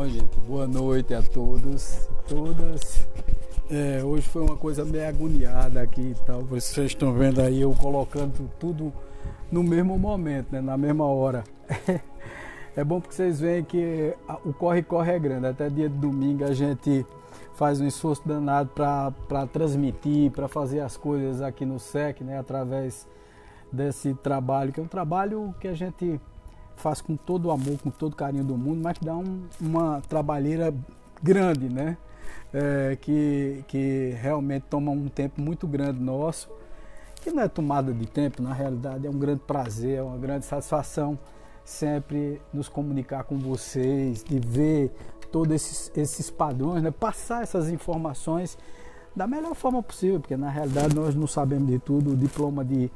Então, gente, boa noite a todos e todas. Hoje foi uma coisa meio agoniada aqui e tal. Vocês estão vendo aí eu colocando tudo no mesmo momento, né? Na mesma hora. É bom porque vocês veem que o corre-corre é grande. Até dia de domingo a gente faz um esforço danado para transmitir, para fazer as coisas aqui no SEC, né? Através desse trabalho, que é um trabalho que a gente faz com todo o amor, com todo o carinho do mundo, mas que dá uma trabalheira grande, né? Que realmente toma um tempo muito grande nosso, que não é tomada de tempo, na realidade é um grande prazer, é uma grande satisfação sempre nos comunicar com vocês, de ver todos esses padrões, né? Passar essas informações da melhor forma possível, porque na realidade nós não sabemos de tudo. O diploma de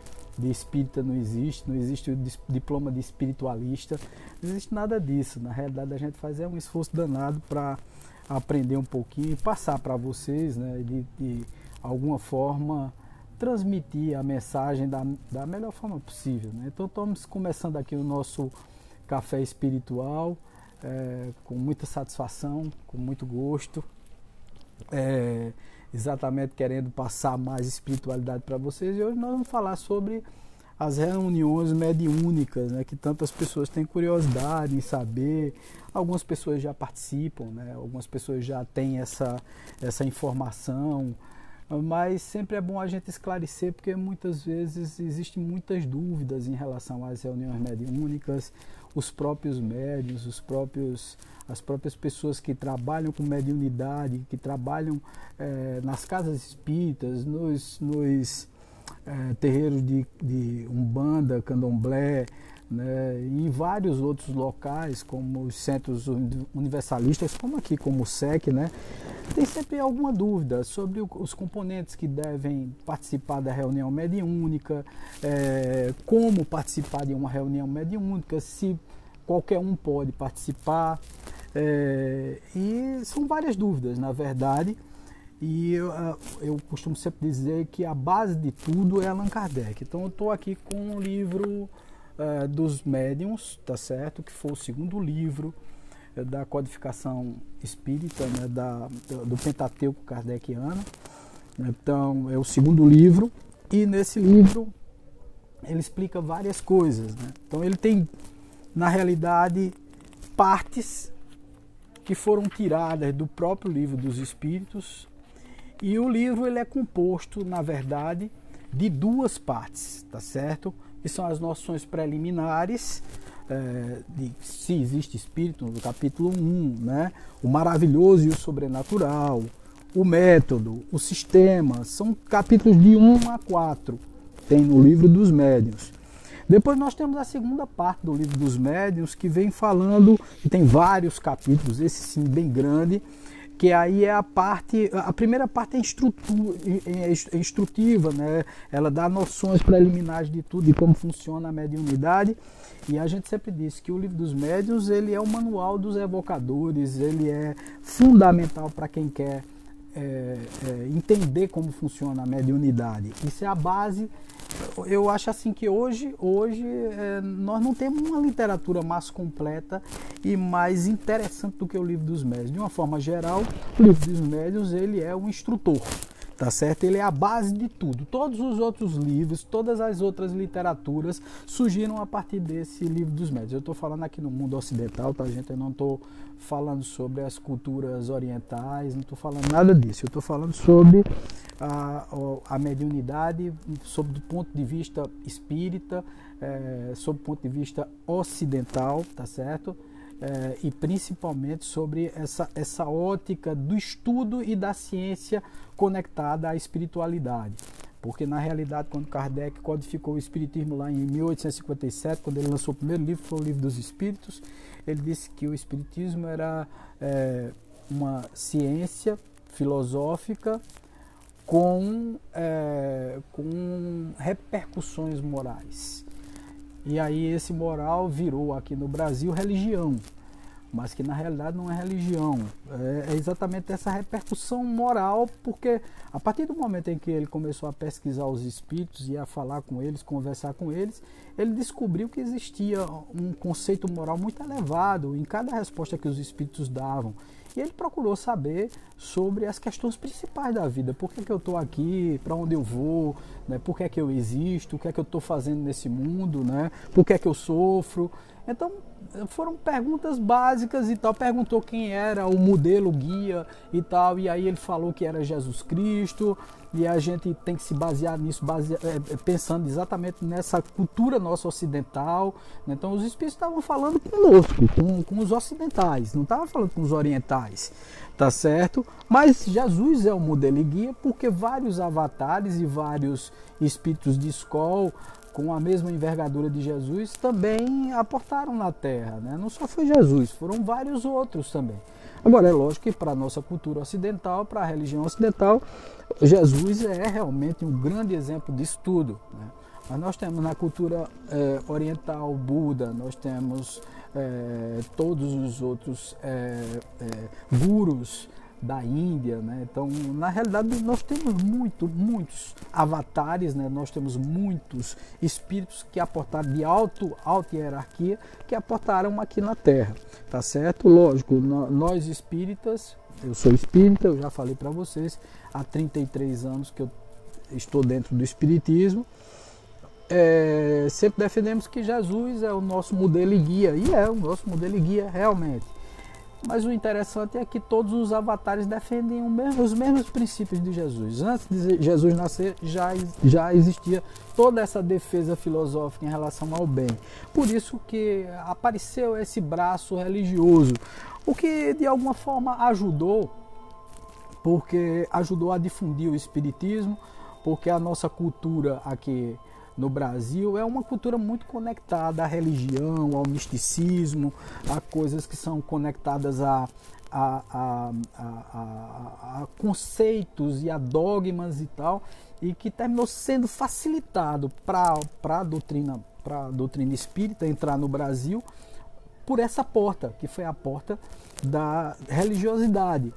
espírita não existe o diploma de espiritualista, não existe nada disso. Na realidade a gente faz um esforço danado para aprender um pouquinho e passar para vocês, né, de alguma forma transmitir a mensagem da melhor forma possível, né? Então estamos começando aqui o nosso café espiritual, com muita satisfação, com muito gosto, exatamente querendo passar mais espiritualidade para vocês. E hoje nós vamos falar sobre as reuniões mediúnicas, né, que tantas pessoas têm curiosidade em saber. Algumas pessoas já participam, né, algumas pessoas já têm essa informação, mas sempre é bom a gente esclarecer, porque muitas vezes existem muitas dúvidas em relação às reuniões mediúnicas. Os próprios médiuns, as próprias pessoas que trabalham com mediunidade, que trabalham nas casas espíritas, nos terreiros de Umbanda, Candomblé, né, e em vários outros locais, como os centros universalistas, como aqui, como o SEC, né, tem sempre alguma dúvida sobre os componentes que devem participar da reunião mediúnica, como participar de uma reunião mediúnica, se qualquer um pode participar, e são várias dúvidas, na verdade. E eu costumo sempre dizer que a base de tudo é Allan Kardec. Então eu estou aqui com o livro dos médiuns, tá certo? Que foi o segundo livro da codificação espírita, né? Do Pentateuco kardeciano. Então é o segundo livro, e nesse livro ele explica várias coisas, né? Então ele tem, na realidade, partes que foram tiradas do próprio livro dos Espíritos. E o livro ele é composto, na verdade, de duas partes, tá certo? Que são as noções preliminares, de se existe espírito, no capítulo 1, né? O maravilhoso e o sobrenatural, o método, o sistema, são capítulos de 1 a 4, tem no livro dos médiuns. Depois nós temos a segunda parte do livro dos médiuns, que vem falando, e tem vários capítulos, esse sim bem grande, que aí é a primeira parte é instrutiva, né? Ela dá noções preliminares de tudo, de como funciona a mediunidade. E a gente sempre diz que o livro dos médiuns ele é o manual dos evocadores, ele é fundamental para quem quer entender como funciona a mediunidade. Isso é a base. Eu acho assim que hoje nós não temos uma literatura mais completa e mais interessante do que o livro dos médiuns. De uma forma geral, o livro dos médiuns ele é um instrutor, tá certo? Ele é a base de tudo. Todos os outros livros, todas as outras literaturas surgiram a partir desse livro dos médiuns. Eu estou falando aqui no mundo ocidental, tá, gente? Eu não estou falando sobre as culturas orientais, não estou falando nada disso. Eu estou falando sobre a mediunidade, sob o ponto de vista espírita, sob o ponto de vista ocidental, tá certo? E principalmente sobre essa ótica do estudo e da ciência conectada à espiritualidade. Porque na realidade, quando Kardec codificou o espiritismo lá em 1857, quando ele lançou o primeiro livro, foi o Livro dos Espíritos, ele disse que o espiritismo era uma ciência filosófica com repercussões morais. E aí esse moral virou aqui no Brasil religião. mas que na realidade não é religião. É exatamente essa repercussão moral, porque a partir do momento em que ele começou a pesquisar os espíritos e a falar com eles, conversar com eles, ele descobriu que existia um conceito moral muito elevado em cada resposta que os espíritos davam. E ele procurou saber sobre as questões principais da vida. Por que eu estou aqui? Para onde eu vou? Né? Por que eu existo? O que é que eu estou fazendo nesse mundo? Né? Por que eu sofro? Então, foram perguntas básicas e tal. Perguntou quem era o modelo, o guia e tal. E aí ele falou que era Jesus Cristo. E a gente tem que se basear nisso, pensando exatamente nessa cultura nossa ocidental. Então os espíritos estavam falando conosco, com os ocidentais, não estavam falando com os orientais, tá certo? Mas Jesus é o modelo e guia porque vários avatares e vários espíritos de escola com a mesma envergadura de Jesus também aportaram na Terra, né? Não só foi Jesus, foram vários outros também. Agora, é lógico que para a nossa cultura ocidental, para a religião ocidental, Jesus é realmente um grande exemplo disso tudo, né? Mas nós temos na cultura oriental Buda, nós temos todos os outros gurus da Índia, né? Então, na realidade, nós temos muitos avatares, né? Nós temos muitos espíritos que aportaram de alta hierarquia, que aportaram aqui na Terra, tá certo? Lógico, nós espíritas, eu sou espírita, eu já falei para vocês, há 33 anos que eu estou dentro do espiritismo, sempre defendemos que Jesus é o nosso modelo e guia, e é o nosso modelo e guia realmente. Mas o interessante é que todos os avatares defendem os mesmos princípios de Jesus. Antes de Jesus nascer, já existia toda essa defesa filosófica em relação ao bem. Por isso que apareceu esse braço religioso, o que de alguma forma ajudou, porque ajudou a difundir o espiritismo, porque a nossa cultura aqui no Brasil é uma cultura muito conectada à religião, ao misticismo, a coisas que são conectadas a conceitos e a dogmas e tal, e que terminou sendo facilitado para a doutrina espírita entrar no Brasil por essa porta, que foi a porta da religiosidade.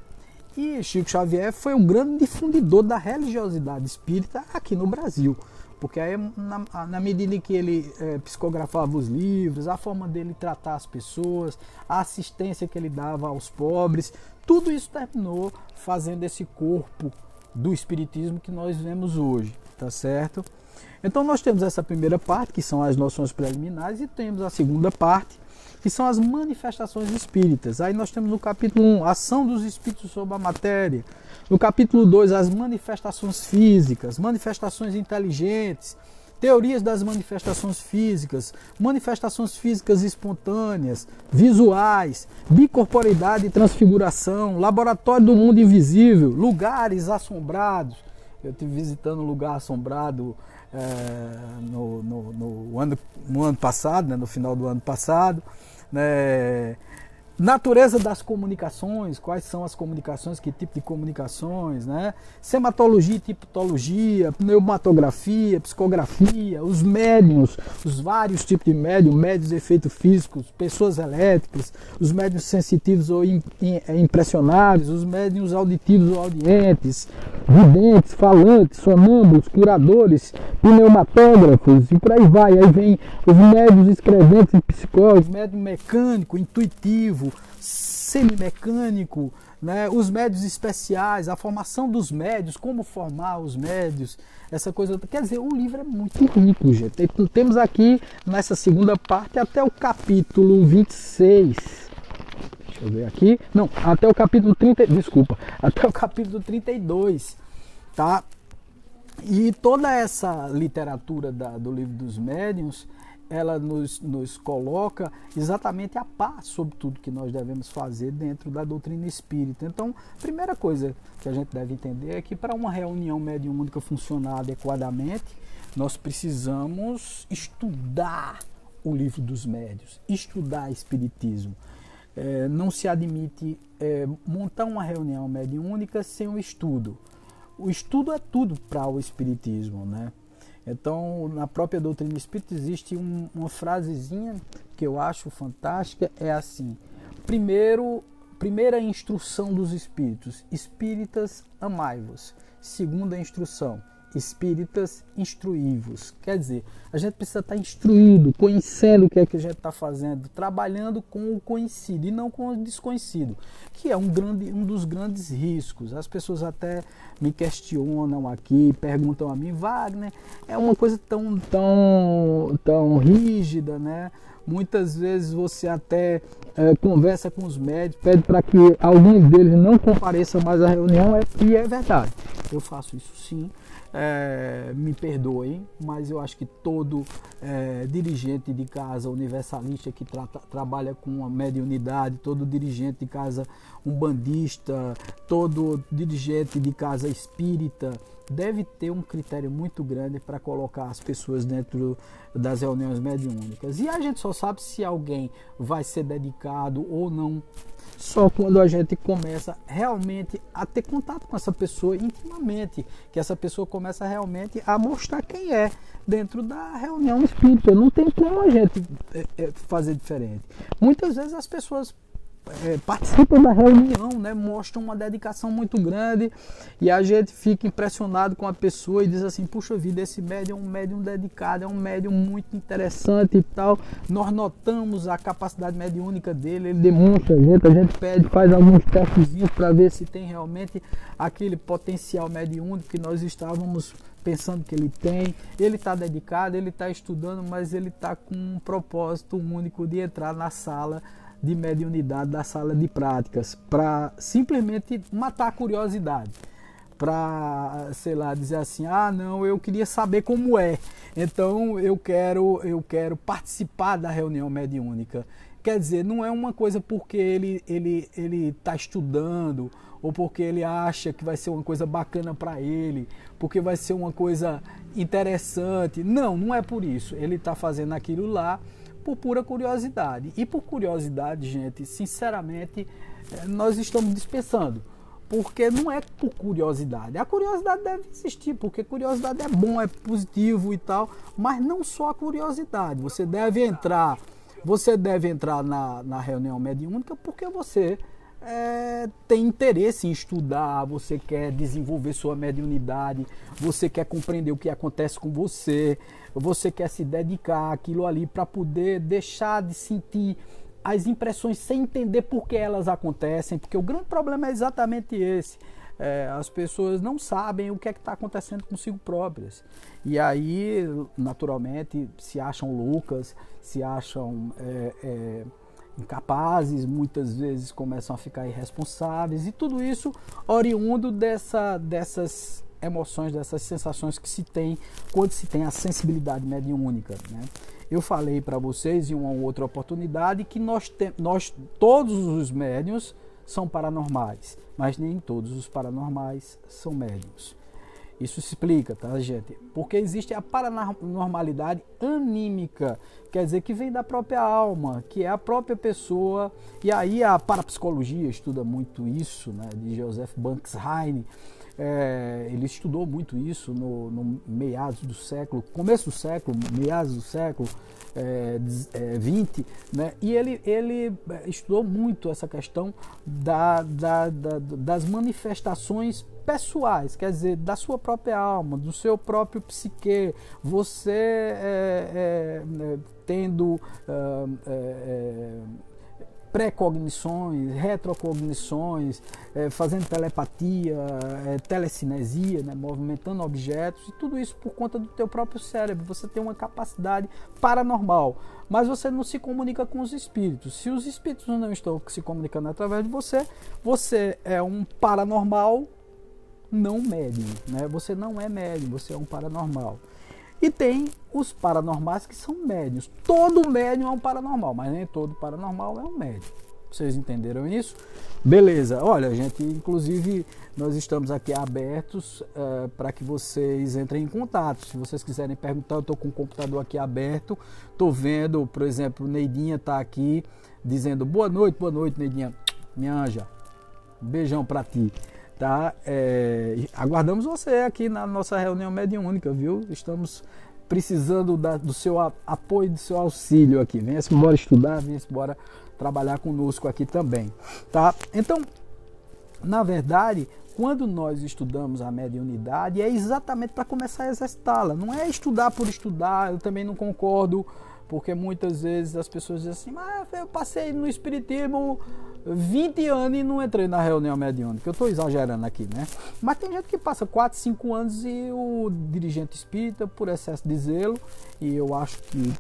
E Chico Xavier foi um grande difundidor da religiosidade espírita aqui no Brasil. Porque aí, na medida em que ele psicografava os livros, a forma dele tratar as pessoas, a assistência que ele dava aos pobres, tudo isso terminou fazendo esse corpo do espiritismo que nós vemos hoje, tá certo? Então nós temos essa primeira parte, que são as noções preliminares, e temos a segunda parte, que são as manifestações espíritas. Aí nós temos no capítulo 1, ação dos espíritos sobre a matéria. No capítulo 2, as manifestações físicas, manifestações inteligentes, teorias das manifestações físicas espontâneas, visuais, bicorporeidade e transfiguração, laboratório do mundo invisível, lugares assombrados. Eu estive visitando um lugar assombrado no ano passado, né, no final do ano passado, né? Natureza das comunicações, quais são as comunicações, que tipo de comunicações, né? Sematologia e tipologia, pneumatografia, psicografia, os médiuns, os vários tipos de médiuns de efeitos físicos, pessoas elétricas, os médiuns sensitivos ou impressionáveis, os médiuns auditivos ou audientes, videntes, falantes, sonâmbulos, curadores, pneumatógrafos e por aí vai. Aí vem os médiuns escreventes e psicólogos, médium mecânico, intuitivo, semimecânico, né? Os médios especiais, a formação dos médios, como formar os médios, essa coisa. Quer dizer, o livro é muito rico, gente. Temos aqui nessa segunda parte até o capítulo 26. Deixa eu ver aqui. Não, até o capítulo 30, desculpa, até o capítulo 32, tá? E toda essa literatura do livro dos médiuns, ela nos coloca exatamente a par sobre tudo que nós devemos fazer dentro da doutrina espírita. Então, a primeira coisa que a gente deve entender é que para uma reunião mediúnica funcionar adequadamente, nós precisamos estudar o livro dos médiuns, estudar espiritismo. Não se admite montar uma reunião mediúnica sem o estudo. O estudo é tudo para o espiritismo, né? Então, na própria doutrina espírita existe uma frasezinha que eu acho fantástica, é assim: Primeira instrução dos espíritos: espíritas, amai-vos. Segunda instrução: espíritas, instruí-vos. Quer dizer, a gente precisa estar instruído, conhecendo o que é que a gente está fazendo, trabalhando com o conhecido e não com o desconhecido, que é um dos grandes riscos. As pessoas até me questionam aqui, perguntam a mim: Wagner, é uma coisa tão rígida, né? Muitas vezes você até conversa com os médicos, pede para que alguns deles não compareçam mais à reunião, e é verdade. Eu faço isso sim. Me perdoem, mas eu acho que todo dirigente de casa universalista que trabalha com a mediunidade, todo dirigente de casa umbandista, todo dirigente de casa espírita deve ter um critério muito grande para colocar as pessoas dentro das reuniões mediúnicas. E a gente só sabe se alguém vai ser dedicado ou não só quando a gente começa realmente a ter contato com essa pessoa intimamente, que essa pessoa começa realmente a mostrar quem é dentro da reunião espírita. Não tem como a gente fazer diferente. Muitas vezes as pessoas participam da reunião, né, mostram uma dedicação muito grande e a gente fica impressionado com a pessoa e diz assim: puxa vida, esse médium é um médium dedicado, é um médium muito interessante e tal. Nós notamos a capacidade mediúnica dele, ele demonstra a gente pede, faz alguns testezinhos para ver se tem realmente aquele potencial mediúnico que nós estávamos pensando que ele tem. Ele está dedicado, ele está estudando, mas ele está com um propósito único de entrar na sala de mediunidade, da sala de práticas, para simplesmente matar a curiosidade, para, sei lá, dizer assim: ah, não, eu queria saber como é, então eu quero participar da reunião mediúnica. Quer dizer, não é uma coisa porque ele está estudando, ou porque ele acha que vai ser uma coisa bacana para ele, porque vai ser uma coisa interessante. Não é por isso. Ele está fazendo aquilo lá por pura curiosidade. E por curiosidade, gente, sinceramente, nós estamos dispensando. Porque não é por curiosidade. A curiosidade deve existir, porque curiosidade é bom, é positivo e tal, mas não só a curiosidade. Você deve entrar na reunião mediúnica porque você tem interesse em estudar, você quer desenvolver sua mediunidade, você quer compreender o que acontece com você, você quer se dedicar àquilo ali para poder deixar de sentir as impressões sem entender por que elas acontecem, porque o grande problema é exatamente esse. As pessoas não sabem o que é que está acontecendo consigo próprias. E aí, naturalmente, se acham loucas, se acham incapazes, muitas vezes começam a ficar irresponsáveis, e tudo isso oriundo dessas emoções, dessas sensações que se tem quando se tem a sensibilidade mediúnica, né? Eu falei para vocês em uma outra oportunidade que todos os médiuns são paranormais, mas nem todos os paranormais são médiuns. Isso se explica, tá, gente? Porque existe a paranormalidade anímica, quer dizer, que vem da própria alma, que é a própria pessoa. E aí a parapsicologia estuda muito isso, né, de Joseph Banks Heine. Ele estudou muito isso no meados do século, começo do século, meados do século XX, né? E ele estudou muito essa questão das manifestações pessoais, quer dizer, da sua própria alma, do seu próprio psique, você tendo pré-cognições, retrocognições, fazendo telepatia, telecinesia, né, movimentando objetos, e tudo isso por conta do teu próprio cérebro. Você tem uma capacidade paranormal, mas você não se comunica com os espíritos. Se os espíritos não estão se comunicando através de você, você é um paranormal não médium, né? Você não é médium, você é um paranormal. E tem os paranormais que são médiuns. Todo médium é um paranormal, mas nem todo paranormal é um médium. Vocês entenderam isso? Beleza. Olha, gente, inclusive nós estamos aqui abertos para que vocês entrem em contato. Se vocês quiserem perguntar, eu estou com o computador aqui aberto. Estou vendo, por exemplo, Neidinha está aqui dizendo boa noite, Neidinha, minha anja. Um beijão para ti. Tá? Aguardamos você aqui na nossa reunião mediúnica, viu? Estamos precisando do seu apoio, do seu auxílio aqui. Venha-se embora estudar, venha-se embora trabalhar conosco aqui também, tá? Então, na verdade, quando nós estudamos a mediunidade, é exatamente para começar a exercitá-la. Não é estudar por estudar. Eu também não concordo, porque muitas vezes as pessoas dizem assim, mas eu passei no espiritismo 20 anos e não entrei na reunião mediúnica. Eu estou exagerando aqui, né? Mas tem gente que passa 4, 5 anos e o dirigente espírita, por excesso de zelo, e eu acho que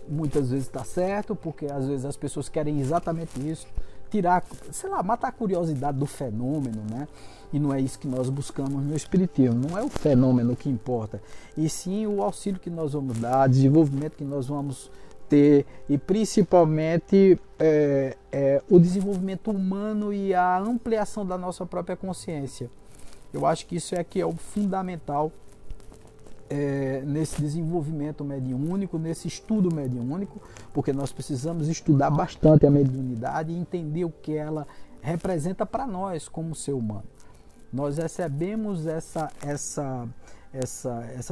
muitas vezes está certo, porque às vezes as pessoas querem exatamente isso, tirar, sei lá, matar a curiosidade do fenômeno, né? E não é isso que nós buscamos no espiritismo. Não é o fenômeno que importa, e sim o auxílio que nós vamos dar, o desenvolvimento que nós vamos ter, e principalmente o desenvolvimento humano e a ampliação da nossa própria consciência. Eu acho que isso é que é o fundamental nesse desenvolvimento mediúnico, nesse estudo mediúnico, porque nós precisamos estudar bastante a mediunidade e entender o que ela representa para nós como ser humano. Nós recebemos essa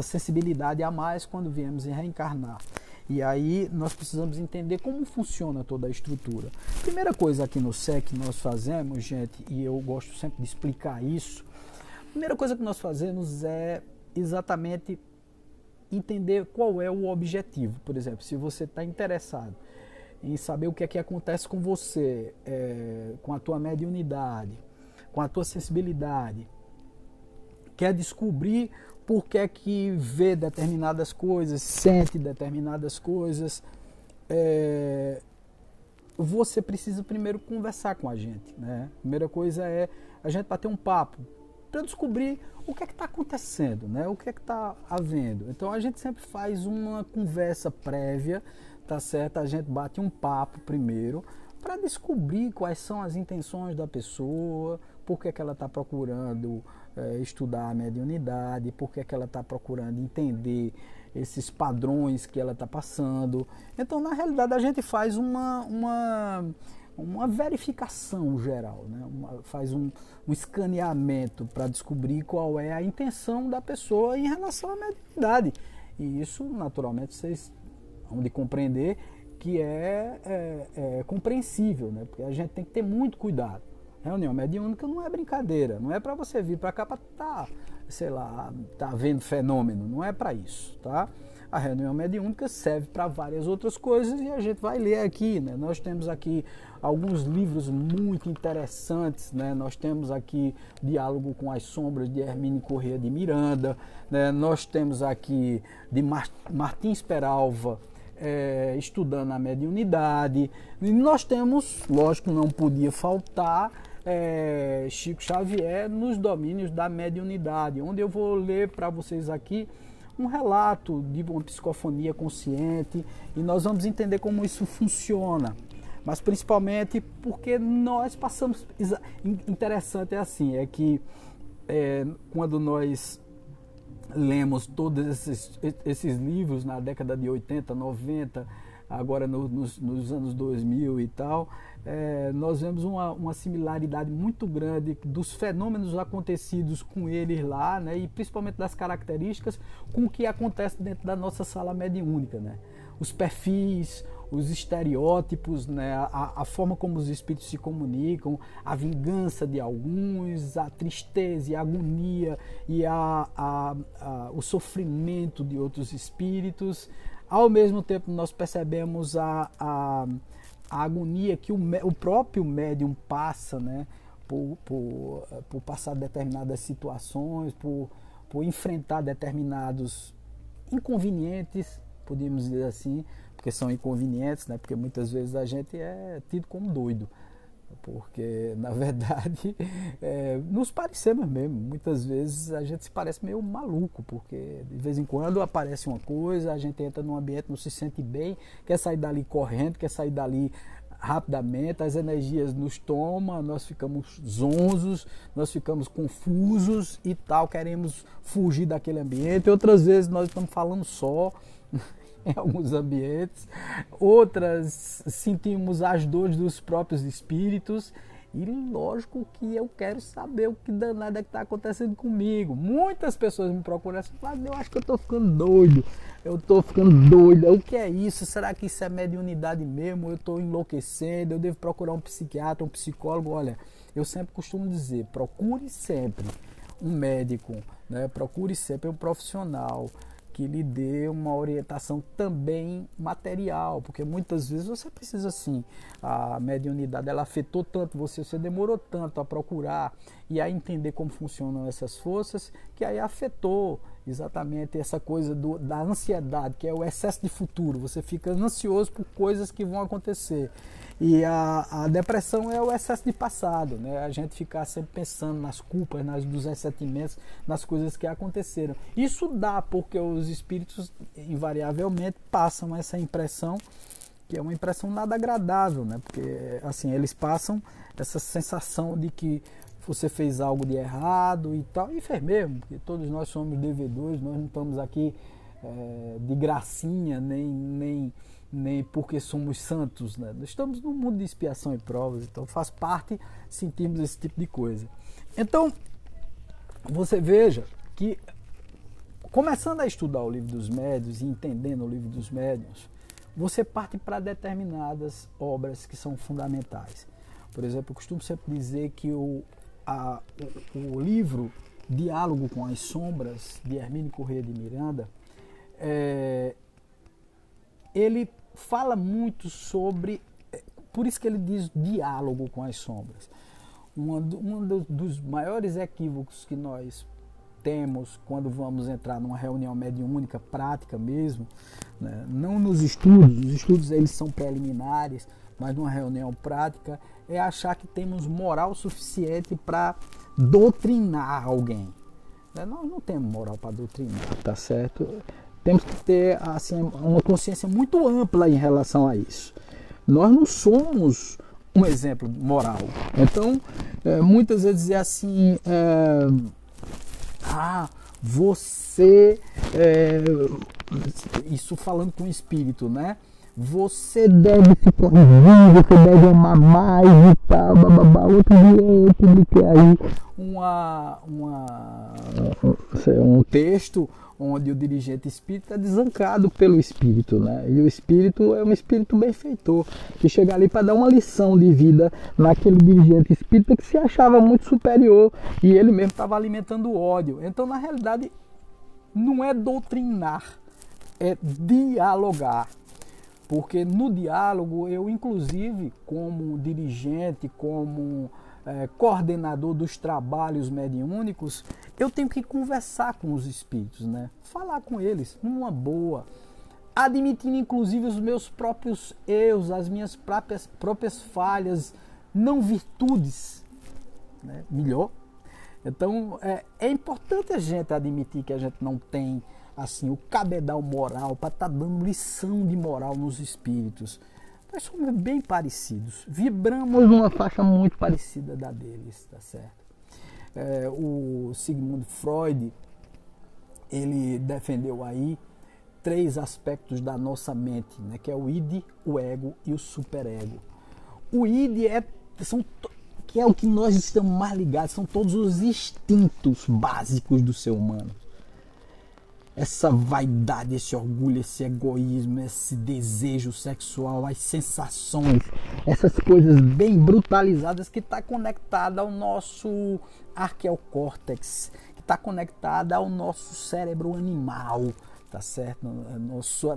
sensibilidade a mais quando viemos reencarnar. E aí nós precisamos entender como funciona toda a estrutura. Primeira coisa aqui no SEC que nós fazemos, gente, e eu gosto sempre de explicar isso, a primeira coisa que nós fazemos é exatamente entender qual é o objetivo. Por exemplo, se você está interessado em saber o que é que acontece com você, com a tua mediunidade, com a tua sensibilidade, quer descobrir por que é que vê determinadas coisas, sente determinadas coisas, você precisa primeiro conversar com a gente, né? A primeira coisa é a gente bater um papo para descobrir o que é que está acontecendo, né? O que é que está havendo. Então a gente sempre faz uma conversa prévia, tá certo? A gente bate um papo primeiro para descobrir quais são as intenções da pessoa, por que é que ela está procurando estudar a mediunidade, por que é que ela está procurando entender esses padrões que ela está passando. Então, na realidade, a gente faz uma verificação geral, né? Faz um escaneamento para descobrir qual é a intenção da pessoa em relação à mediunidade. E isso, naturalmente, vocês vão de compreender que é compreensível, né? Porque a gente tem que ter muito cuidado. Reunião mediúnica não é brincadeira, não é para você vir para cá para tá vendo fenômeno, não é para isso, tá? A reunião mediúnica serve para várias outras coisas e a gente vai ler aqui, né? Nós temos aqui alguns livros muito interessantes, né? Nós temos aqui Diálogo com as Sombras, de Hermínio Corrêa de Miranda, né? Nós temos aqui de Martins Peralva, estudando a mediunidade, e nós temos, lógico, não podia faltar, Chico Xavier nos domínios da mediunidade, onde eu vou ler para vocês aqui um relato de uma psicofonia consciente, e nós vamos entender como isso funciona, mas principalmente porque nós passamos, interessante é que quando nós lemos todos esses livros na década de 80, 90, agora nos anos 2000 e tal, nós vemos uma similaridade muito grande dos fenômenos acontecidos com eles lá, né, e principalmente das características com o que acontece dentro da nossa sala mediúnica, né? Os perfis, os estereótipos, né, a forma como os espíritos se comunicam, a vingança de alguns, a tristeza e a agonia e o sofrimento de outros espíritos. Ao mesmo tempo, nós percebemos a agonia que o próprio médium passa, né, por passar determinadas situações, por enfrentar determinados inconvenientes, podemos dizer assim, porque são inconvenientes, né? Porque muitas vezes a gente é tido como doido, porque na verdade nos parecemos mesmo, muitas vezes a gente se parece meio maluco, porque de vez em quando aparece uma coisa, a gente entra num ambiente, não se sente bem, quer sair dali correndo, quer sair dali rapidamente, as energias nos tomam, nós ficamos zonzos, nós ficamos confusos e tal, queremos fugir daquele ambiente. Outras vezes nós estamos falando só em alguns ambientes, outras sentimos as dores dos próprios espíritos, E lógico que eu quero saber o que danado é que está acontecendo comigo. Muitas pessoas me procuram assim, falam, eu acho que eu estou ficando doido. Eu estou ficando doida. O que é isso? Será que isso é mediunidade mesmo? Eu estou enlouquecendo? Eu devo procurar um psiquiatra, um psicólogo? Olha, eu sempre costumo dizer, procure sempre um médico, né? Procure sempre um profissional que lhe dê uma orientação também material, porque muitas vezes você precisa assim, a mediunidade ela afetou tanto você, você demorou tanto a procurar e a entender como funcionam essas forças, que aí afetou exatamente essa coisa da ansiedade, que é o excesso de futuro, você fica ansioso por coisas que vão acontecer. E a depressão é o excesso de passado, né? A gente ficar sempre pensando nas culpas, nos ressentimentos, nas coisas que aconteceram. Isso dá porque os espíritos invariavelmente passam essa impressão, que é uma impressão nada agradável, né? Porque assim, eles passam essa sensação de que você fez algo de errado e tal, e fez mesmo, porque todos nós somos devedores, nós não estamos aqui de gracinha, nem porque somos santos, né? Nós estamos num mundo de expiação e provas, então faz parte sentirmos esse tipo de coisa. Então, você veja que, começando a estudar o Livro dos Médiuns e entendendo o Livro dos Médiuns, você parte para determinadas obras que são fundamentais. Por exemplo, eu costumo sempre dizer que o livro Diálogo com as Sombras, de Hermínio Corrêa de Miranda, ele fala muito sobre, por isso que ele diz diálogo com as sombras. Um dos maiores equívocos que nós temos quando vamos entrar numa reunião mediúnica prática mesmo, né? Não nos estudos, os estudos eles são preliminares, mas numa reunião prática, é achar que temos moral suficiente para doutrinar alguém. Nós não temos moral para doutrinar, tá certo? Temos que ter assim, uma consciência muito ampla em relação a isso. Nós não somos um exemplo moral. Então, muitas vezes é assim, você, isso falando com o espírito, né? Você deve se corrigir, você deve amar mais e tal, bababá. Outro dia eu publiquei aí um texto onde o dirigente espírita é desancado pelo espírito, né? E o espírito é um espírito benfeitor, que chega ali para dar uma lição de vida naquele dirigente espírita que se achava muito superior e ele mesmo estava alimentando o ódio. Então, na realidade, não é doutrinar, é dialogar. Porque no diálogo, eu inclusive, como dirigente, como coordenador dos trabalhos mediúnicos, eu tenho que conversar com os espíritos, né? Falar com eles numa boa, admitindo inclusive os meus próprios erros, as minhas próprias falhas, não virtudes, né? Melhor. Então é importante a gente admitir que a gente não tem assim o cabedal moral para estar dando lição de moral nos espíritos. Nós somos bem parecidos, vibramos numa faixa muito parecida da deles, tá certo? O Sigmund Freud, ele defendeu aí 3 aspectos da nossa mente, né? Que é o id, o ego e o superego. O id que é o que nós estamos mais ligados, são todos os instintos básicos do ser humano. Essa vaidade, esse orgulho, esse egoísmo, esse desejo sexual, as sensações, essas coisas bem brutalizadas que está conectada ao nosso arqueocórtex, que está conectada ao nosso cérebro animal, tá certo?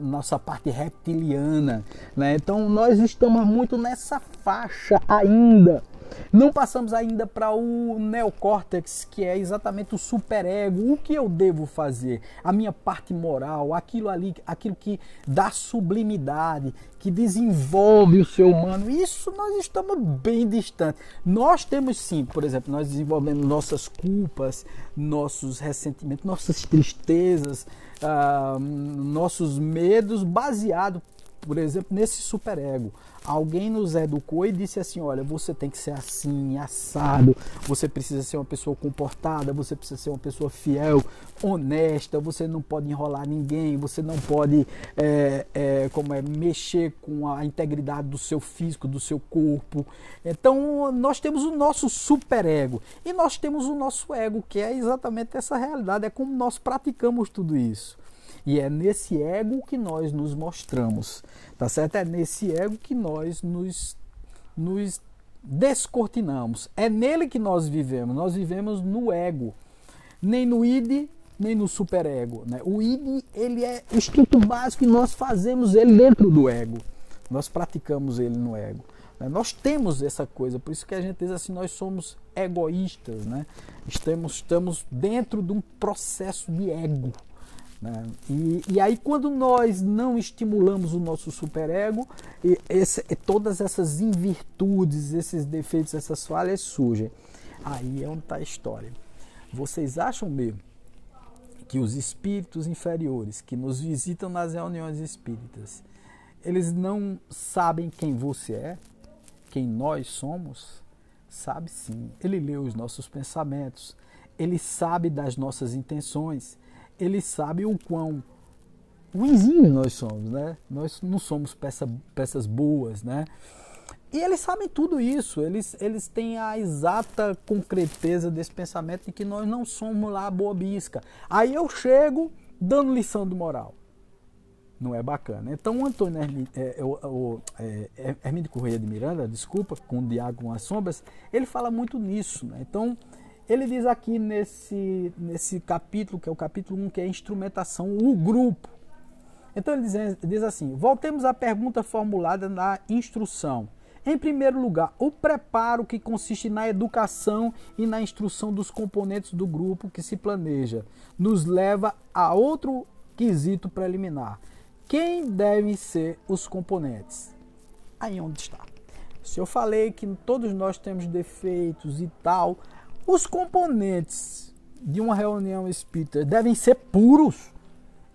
Nossa parte reptiliana, né? Então nós estamos muito nessa faixa ainda. Não passamos ainda para o neocórtex, que é exatamente o superego. O que eu devo fazer? A minha parte moral, aquilo que dá sublimidade, que desenvolve o ser humano. Isso nós estamos bem distantes. Nós temos sim, por exemplo, nós desenvolvemos nossas culpas, nossos ressentimentos, nossas tristezas, nossos medos baseados por exemplo, nesse superego, alguém nos educou e disse assim, olha, você tem que ser assim, assado, você precisa ser uma pessoa comportada, você precisa ser uma pessoa fiel, honesta, você não pode enrolar ninguém, você não pode mexer com a integridade do seu físico, do seu corpo. Então, nós temos o nosso superego e nós temos o nosso ego, que é exatamente essa realidade, é como nós praticamos tudo isso. E é nesse ego que nós nos mostramos, tá certo? É nesse ego que nós nos descortinamos. É nele que nós vivemos no ego, nem no id, nem no superego, né? O id, ele é o instinto básico e nós fazemos ele dentro do ego, nós praticamos ele no ego. Nós temos essa coisa, por isso que a gente diz assim, nós somos egoístas, né? Estamos dentro de um processo de ego. Né? E aí quando nós não estimulamos o nosso superego, todas essas invirtudes, esses defeitos, essas falhas surgem. Aí é onde está a história. Vocês acham mesmo que os espíritos inferiores que nos visitam nas reuniões espíritas, eles não sabem quem você é? Quem nós somos? Sabe sim. Ele lê os nossos pensamentos, ele sabe das nossas intenções, ele sabe o quão ruinzinhos nós somos, né? Nós não somos peças boas, né? E eles sabem tudo isso, eles têm a exata concreteza desse pensamento de que nós não somos lá boa bisca. Aí eu chego dando lição de moral. Não é bacana. Então o Antônio Hermínio Corrêa de Miranda, desculpa, com o Diálogo com as Sombras, ele fala muito nisso, né? Então ele diz aqui nesse capítulo, que é o capítulo 1, que é a instrumentação, o grupo. Então ele diz assim, voltemos à pergunta formulada na instrução. Em primeiro lugar, o preparo que consiste na educação e na instrução dos componentes do grupo que se planeja, nos leva a outro quesito preliminar. Quem devem ser os componentes? Aí onde está. Se eu falei que todos nós temos defeitos e tal, os componentes de uma reunião espírita devem ser puros.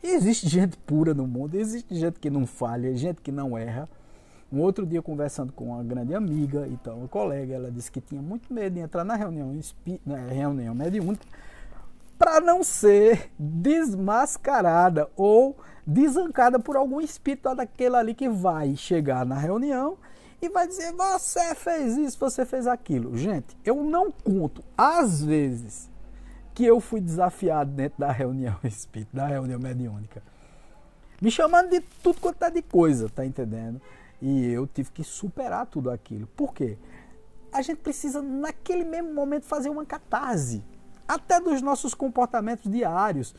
Existe gente pura no mundo, existe gente que não falha, gente que não erra. Um outro dia, conversando com uma grande amiga, então, uma colega, ela disse que tinha muito medo de entrar na reunião mediúnica para não ser desmascarada ou desancada por algum espírito daquele ali que vai chegar na reunião e vai dizer, você fez isso, você fez aquilo. Gente, eu não conto às vezes que eu fui desafiado dentro da reunião espírita, da reunião mediúnica, me chamando de tudo quanto é de coisa, tá entendendo? E eu tive que superar tudo aquilo. Por quê? A gente precisa, naquele mesmo momento, fazer uma catarse, até dos nossos comportamentos diários,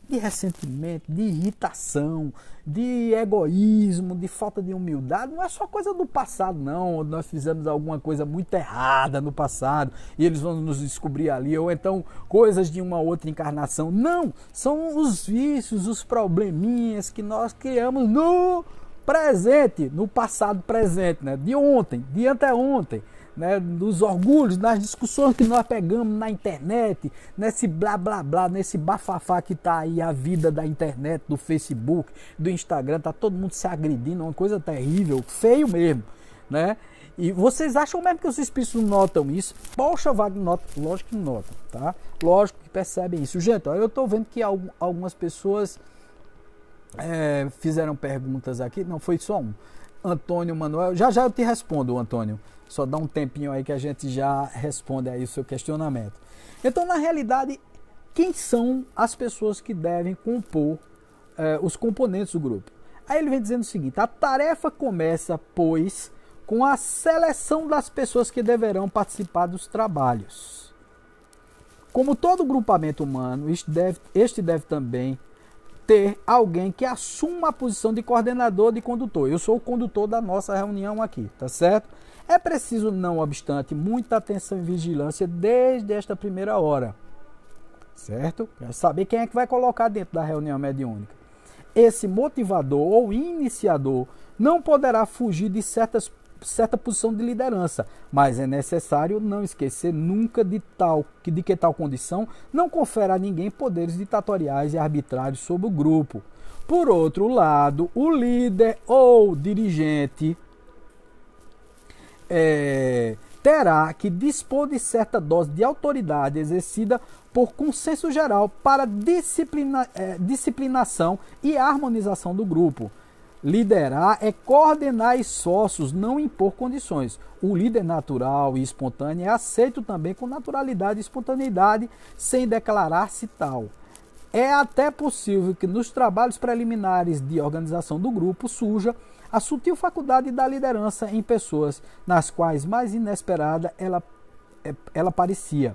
de ressentimento, de irritação, de egoísmo, de falta de humildade. Não é só coisa do passado, não, onde nós fizemos alguma coisa muito errada no passado e eles vão nos descobrir ali, ou então coisas de uma outra encarnação. Não, são os vícios, os probleminhas que nós criamos no presente, no passado presente, né? De ontem, de anteontem, né? Dos orgulhos, nas discussões que nós pegamos na internet, nesse blá blá blá, nesse bafafá que tá aí a vida da internet, do Facebook, do Instagram, tá todo mundo se agredindo, uma coisa terrível, feio mesmo, né? E vocês acham mesmo que os espíritos notam isso? Poxa, Wagner, lógico que notam, tá? Lógico que percebem isso. Gente, ó, eu tô vendo que algumas pessoas fizeram perguntas aqui, não foi só um. Antônio Manuel, já eu te respondo, Antônio. Só dá um tempinho aí que a gente já responde aí o seu questionamento. Então, na realidade, quem são as pessoas que devem compor os componentes do grupo? Aí ele vem dizendo o seguinte, a tarefa começa, pois, com a seleção das pessoas que deverão participar dos trabalhos. Como todo grupamento humano, este deve também ter alguém que assuma a posição de coordenador, de condutor. Eu sou o condutor da nossa reunião aqui, tá certo? É preciso, não obstante, muita atenção e vigilância desde esta primeira hora, certo? Quer saber quem é que vai colocar dentro da reunião mediúnica. Esse motivador ou iniciador não poderá fugir de certa posição de liderança, mas é necessário não esquecer nunca de que tal condição não confere a ninguém poderes ditatoriais e arbitrários sobre o grupo. Por outro lado, o líder ou dirigente terá que dispor de certa dose de autoridade exercida por consenso geral para disciplinação e harmonização do grupo. Liderar é coordenar esforços, não impor condições. O líder natural e espontâneo é aceito também com naturalidade e espontaneidade, sem declarar-se tal. É até possível que nos trabalhos preliminares de organização do grupo surja a sutil faculdade da liderança em pessoas nas quais mais inesperada ela parecia.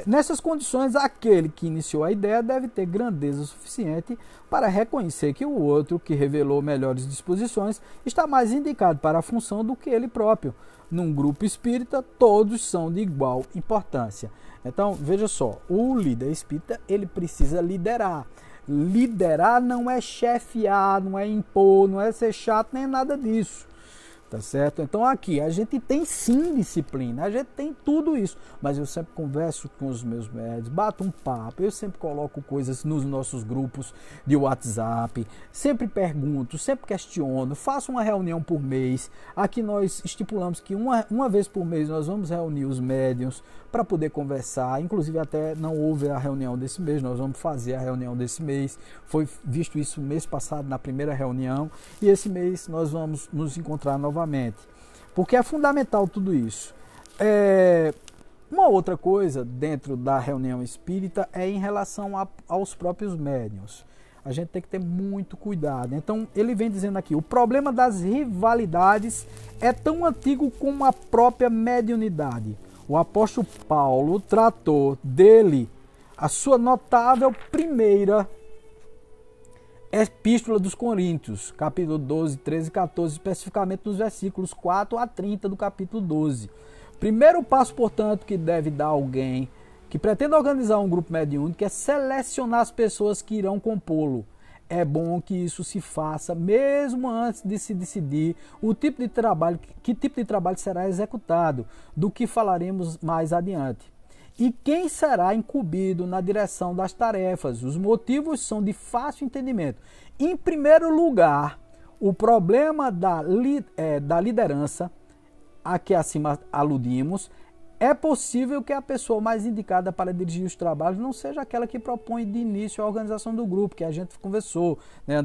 Nessas condições, aquele que iniciou a ideia deve ter grandeza suficiente para reconhecer que o outro, que revelou melhores disposições, está mais indicado para a função do que ele próprio. Num grupo espírita, todos são de igual importância. Então, veja só, o líder espírita, ele precisa liderar. Liderar não é chefiar, não é impor, não é ser chato, nem nada disso. Tá certo? Então aqui, a gente tem sim disciplina, a gente tem tudo isso, mas eu sempre converso com os meus médios, bato um papo, eu sempre coloco coisas nos nossos grupos de WhatsApp, sempre pergunto, sempre questiono, faço uma reunião por mês. Aqui nós estipulamos que uma vez por mês nós vamos reunir os médiuns para poder conversar, inclusive até não houve a reunião desse mês, nós vamos fazer a reunião desse mês, foi visto isso mês passado na primeira reunião, e esse mês nós vamos nos encontrar novamente. Porque é fundamental tudo isso. Uma outra coisa dentro da reunião espírita é em relação aos próprios médiuns. A gente tem que ter muito cuidado. Então, ele vem dizendo aqui, o problema das rivalidades é tão antigo como a própria mediunidade. O apóstolo Paulo tratou dele a sua notável primeira Epístola dos Coríntios, capítulo 12, 13 e 14, especificamente nos versículos 4 a 30 do capítulo 12. Primeiro passo, portanto, que deve dar alguém que pretende organizar um grupo mediúnico é selecionar as pessoas que irão compô-lo. É bom que isso se faça mesmo antes de se decidir o tipo de trabalho, que tipo de trabalho será executado, do que falaremos mais adiante. E quem será incumbido na direção das tarefas? Os motivos são de fácil entendimento. Em primeiro lugar, o problema da liderança, a que acima aludimos, é possível que a pessoa mais indicada para dirigir os trabalhos não seja aquela que propõe de início a organização do grupo, que a gente conversou, né,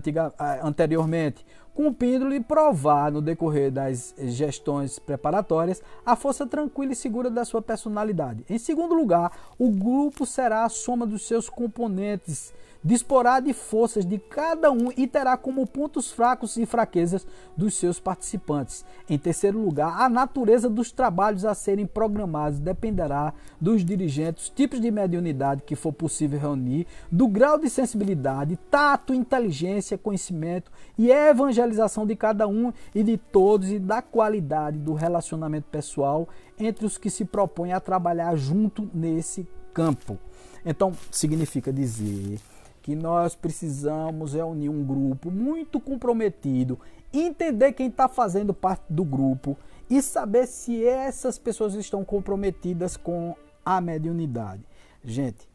anteriormente, cumprindo-lhe provar no decorrer das gestões preparatórias a força tranquila e segura da sua personalidade. Em segundo lugar, o grupo será a soma dos seus componentes, disporá de forças de cada um e terá como pontos fracos e fraquezas dos seus participantes. Em terceiro lugar, a natureza dos trabalhos a serem programados dependerá dos dirigentes, tipos de mediunidade que for possível reunir, do grau de sensibilidade, tato, inteligência, conhecimento e evangelização de cada um e de todos e da qualidade do relacionamento pessoal entre os que se propõem a trabalhar junto nesse campo. Então, significa dizer que nós precisamos reunir um grupo muito comprometido, entender quem está fazendo parte do grupo e saber se essas pessoas estão comprometidas com a mediunidade. Gente,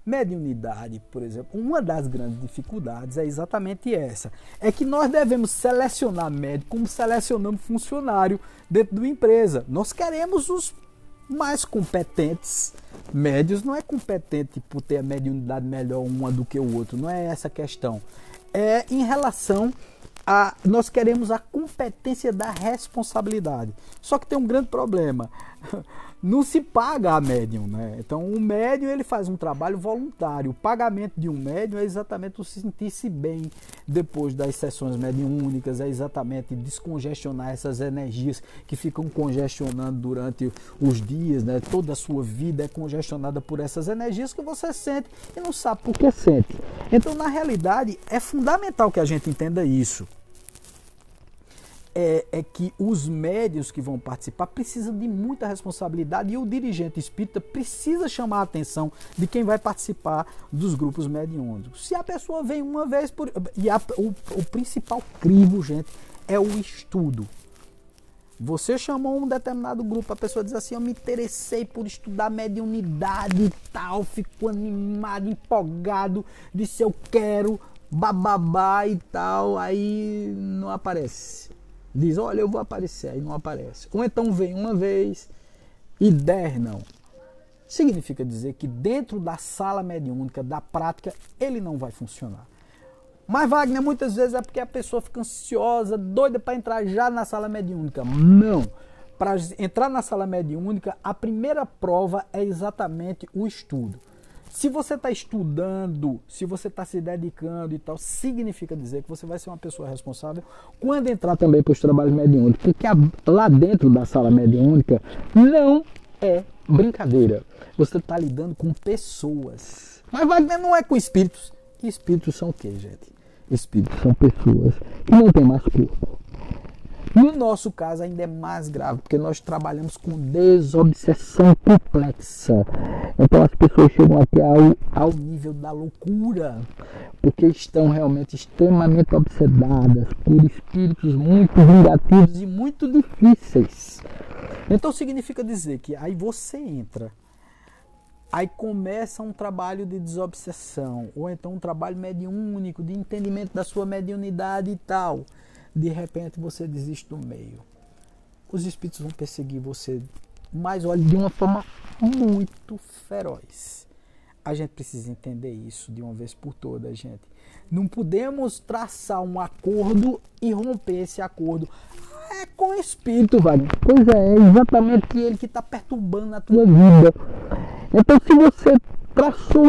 mediunidade, por exemplo, uma das grandes dificuldades é exatamente essa. É que nós devemos selecionar médico como selecionamos funcionário dentro de uma empresa. Nós queremos os mais competentes. Médios não é competente por ter a mediunidade melhor uma do que o outro, não é essa a questão. É em relação a nós queremos a competência da responsabilidade. Só que tem um grande problema. Não se paga a médium, né? Então o médium ele faz um trabalho voluntário. O pagamento de um médium é exatamente o sentir-se bem depois das sessões mediúnicas, é exatamente descongestionar essas energias que ficam congestionando durante os dias, né? Toda a sua vida é congestionada por essas energias que você sente e não sabe por que sente. Então, na realidade, é fundamental que a gente entenda isso. É que os médiuns que vão participar precisam de muita responsabilidade e o dirigente espírita precisa chamar a atenção de quem vai participar dos grupos mediúnicos. Se a pessoa vem uma vez por... o principal crivo, gente, é o estudo. Você chamou um determinado grupo, a pessoa diz assim, eu me interessei por estudar mediunidade e tal, ficou animado, empolgado, disse eu quero... bababá e tal, aí não aparece. Diz, olha, eu vou aparecer, aí não aparece. Ou então vem uma vez e 10 não. Significa dizer que dentro da sala mediúnica, da prática, ele não vai funcionar. Mas, Wagner, muitas vezes é porque a pessoa fica ansiosa, doida para entrar já na sala mediúnica. Não. Para entrar na sala mediúnica, a primeira prova é exatamente o estudo. Se você está estudando, se você está se dedicando e tal, significa dizer que você vai ser uma pessoa responsável quando entrar também para os trabalhos mediúnicos. Porque lá dentro da sala mediúnica não é brincadeira. Você está lidando com pessoas. Mas Wagner, não é com espíritos. Espíritos são o quê, gente? Espíritos são pessoas que não têm mais corpo. No nosso caso ainda é mais grave, porque nós trabalhamos com desobsessão complexa. Então as pessoas chegam aqui ao nível da loucura, porque estão realmente extremamente obsedadas por espíritos muito vingativos e muito difíceis. Então significa dizer que aí você entra, aí começa um trabalho de desobsessão, ou então um trabalho mediúnico, de entendimento da sua mediunidade e tal. De repente você desiste do meio. Os espíritos vão perseguir você, mas olha, de uma forma muito feroz. A gente precisa entender isso de uma vez por todas, gente. Não podemos traçar um acordo e romper esse acordo. É com o espírito, Wagner. Pois é exatamente ele que está perturbando a tua vida. Então, se você traçou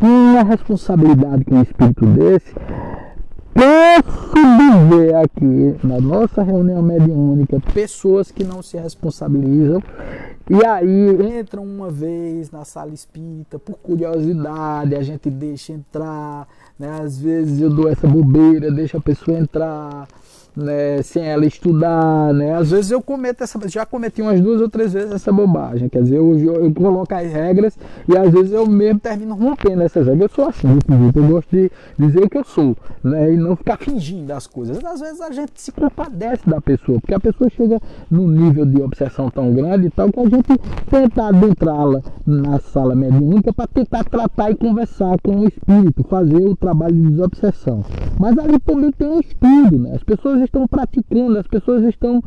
uma responsabilidade com um espírito desse, posso dizer aqui na nossa reunião mediúnica, pessoas que não se responsabilizam e aí entram uma vez na sala espírita por curiosidade, a gente deixa entrar, né? Às vezes eu dou essa bobeira, deixo a pessoa entrar, né, sem ela estudar, né? Às vezes eu cometo já cometi umas 2 ou 3 vezes essa bobagem, quer dizer, eu coloco as regras e às vezes eu mesmo termino rompendo essas regras. Eu sou assim, eu gosto de dizer o que eu sou, né, e não ficar fingindo as coisas. Às vezes a gente se compadece da pessoa, porque a pessoa chega num nível de obsessão tão grande e tal, que a gente tenta adentrá-la na sala mediúnica para tentar tratar e conversar com o espírito, fazer o trabalho de desobsessão. Mas ali também tem um estudo, né? As pessoas estão praticando, as pessoas estão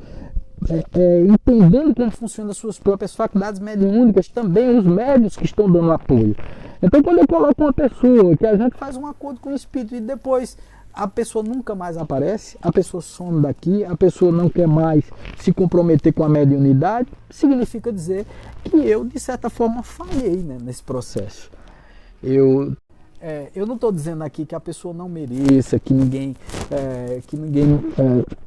entendendo como funcionam as suas próprias faculdades mediúnicas, também os médios que estão dando apoio. Então, quando eu coloco uma pessoa que a gente faz um acordo com o espírito e depois a pessoa nunca mais aparece, a pessoa some daqui, a pessoa não quer mais se comprometer com a mediunidade, significa dizer que eu, de certa forma, falhei, né, nesse processo. Eu não estou dizendo aqui que a pessoa não mereça, que ninguém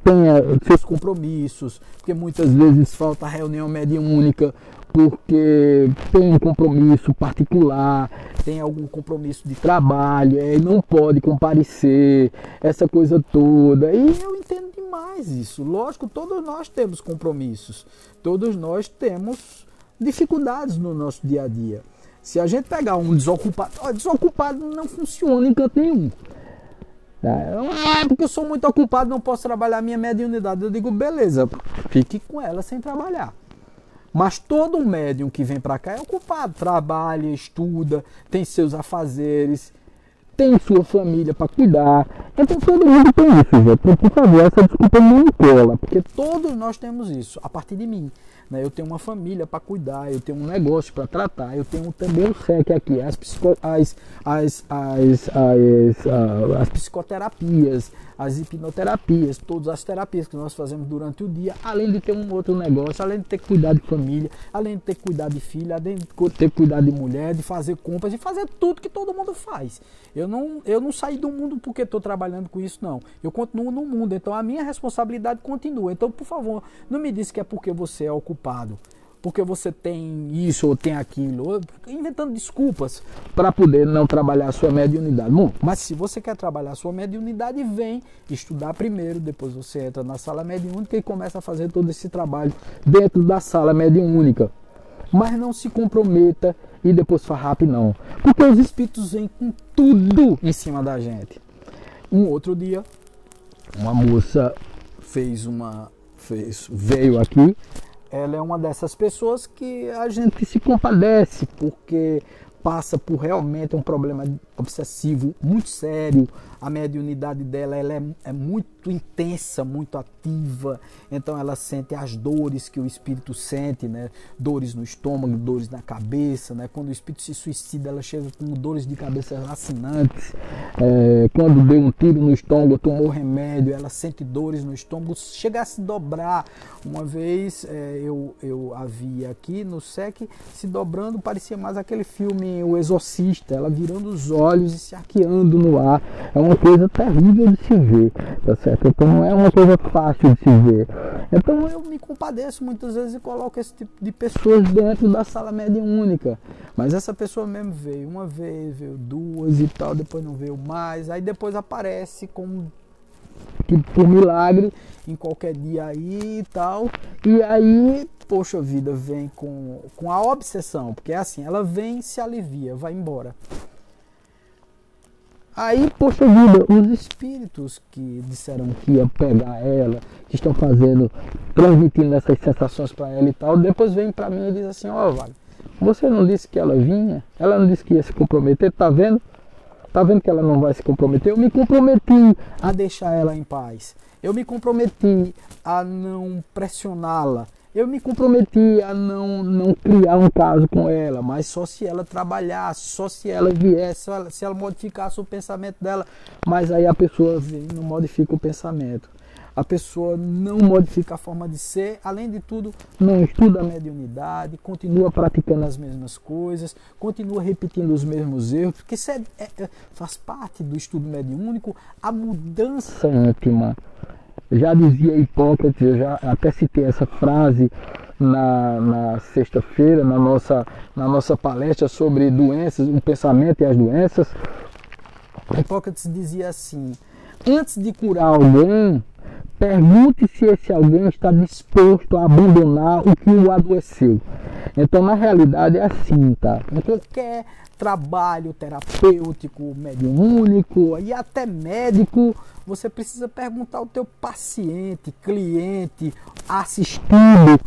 tenha seus compromissos, porque muitas vezes falta reunião mediúnica porque tem um compromisso particular, tem algum compromisso de trabalho, e não pode comparecer, essa coisa toda. E eu entendo demais isso. Lógico, todos nós temos compromissos, todos nós temos dificuldades no nosso dia a dia. Se a gente pegar um desocupado não funciona em canto nenhum. Porque eu sou muito ocupado, não posso trabalhar a minha mediunidade. Eu digo, beleza, fique com ela sem trabalhar. Mas todo médium que vem para cá é ocupado, trabalha, estuda, tem seus afazeres, tem sua família para cuidar. Então todo mundo tem isso, gente. Então, por favor, essa desculpa não me cola, porque todos nós temos isso, a partir de mim. Eu tenho uma família para cuidar, eu tenho um negócio para tratar, eu tenho também o SEC aqui, as psicoterapias, as hipnoterapias, todas as terapias que nós fazemos durante o dia, além de ter um outro negócio, além de ter que cuidar de família, além de ter que cuidar de filho, além de ter que cuidar de mulher, de fazer compras, de fazer tudo que todo mundo faz. Eu não saí do mundo porque estou trabalhando com isso, não. Eu continuo no mundo, então a minha responsabilidade continua. Então, por favor, não me diz que é porque você é ocupado, porque você tem isso ou tem aquilo, inventando desculpas para poder não trabalhar a sua mediunidade. Bom, mas se você quer trabalhar a sua mediunidade, vem estudar primeiro, depois você entra na sala mediúnica e começa a fazer todo esse trabalho dentro da sala mediúnica. Mas não se comprometa e depois farrape não, porque os espíritos vêm com tudo em cima da gente. Um outro dia, uma moça veio aqui. Ela é uma dessas pessoas que a gente se compadece, porque passa por realmente um problema obsessivo muito sério. A mediunidade dela ela é muito intensa, muito ativa, então ela sente as dores que o espírito sente, né? Dores no estômago, dores na cabeça, né? Quando o espírito se suicida, ela chega com dores de cabeça lacinantes. Quando deu um tiro no estômago, tomou remédio, ela sente dores no estômago, chega a se dobrar. Uma vez eu a vi aqui no SEC se dobrando, parecia mais aquele filme O Exorcista, ela virando os olhos e se arqueando no ar. É uma coisa terrível de se ver, tá certo? Então não é uma coisa fácil de se ver. Então eu me compadeço muitas vezes e coloco esse tipo de pessoas dentro da sala mediúnica. Mas essa pessoa mesmo veio uma vez, veio duas e tal, depois não veio mais, aí depois aparece como por milagre em qualquer dia aí e tal, e aí, poxa vida, vem com a obsessão, porque é assim, ela vem, se alivia, vai embora. Aí, poxa vida, os espíritos que disseram que ia pegar ela, que estão transmitindo essas sensações para ela e tal, depois vem para mim e diz assim, ó, Wagner, você não disse que ela vinha? Ela não disse que ia se comprometer, tá vendo? Tá vendo que ela não vai se comprometer? Eu me comprometi a deixar ela em paz. Eu me comprometi a não pressioná-la. Eu me comprometi a não criar um caso com ela, mas só se ela trabalhasse, só se ela viesse, se ela modificasse o pensamento dela. Mas aí a pessoa vem e não modifica o pensamento. A pessoa não modifica a forma de ser, além de tudo, não estuda a mediunidade, continua praticando as mesmas coisas, continua repetindo os mesmos erros, porque isso faz parte do estudo mediúnico, a mudança íntima. Já dizia Hipócrates, eu já até citei essa frase na sexta-feira, na nossa palestra sobre doenças, o pensamento e as doenças. Hipócrates dizia assim, antes de curar alguém, pergunte se esse alguém está disposto a abandonar o que o adoeceu. Então, na realidade, é assim, tá? Em qualquer trabalho terapêutico, mediúnico e até médico, você precisa perguntar ao teu paciente, cliente, assistido,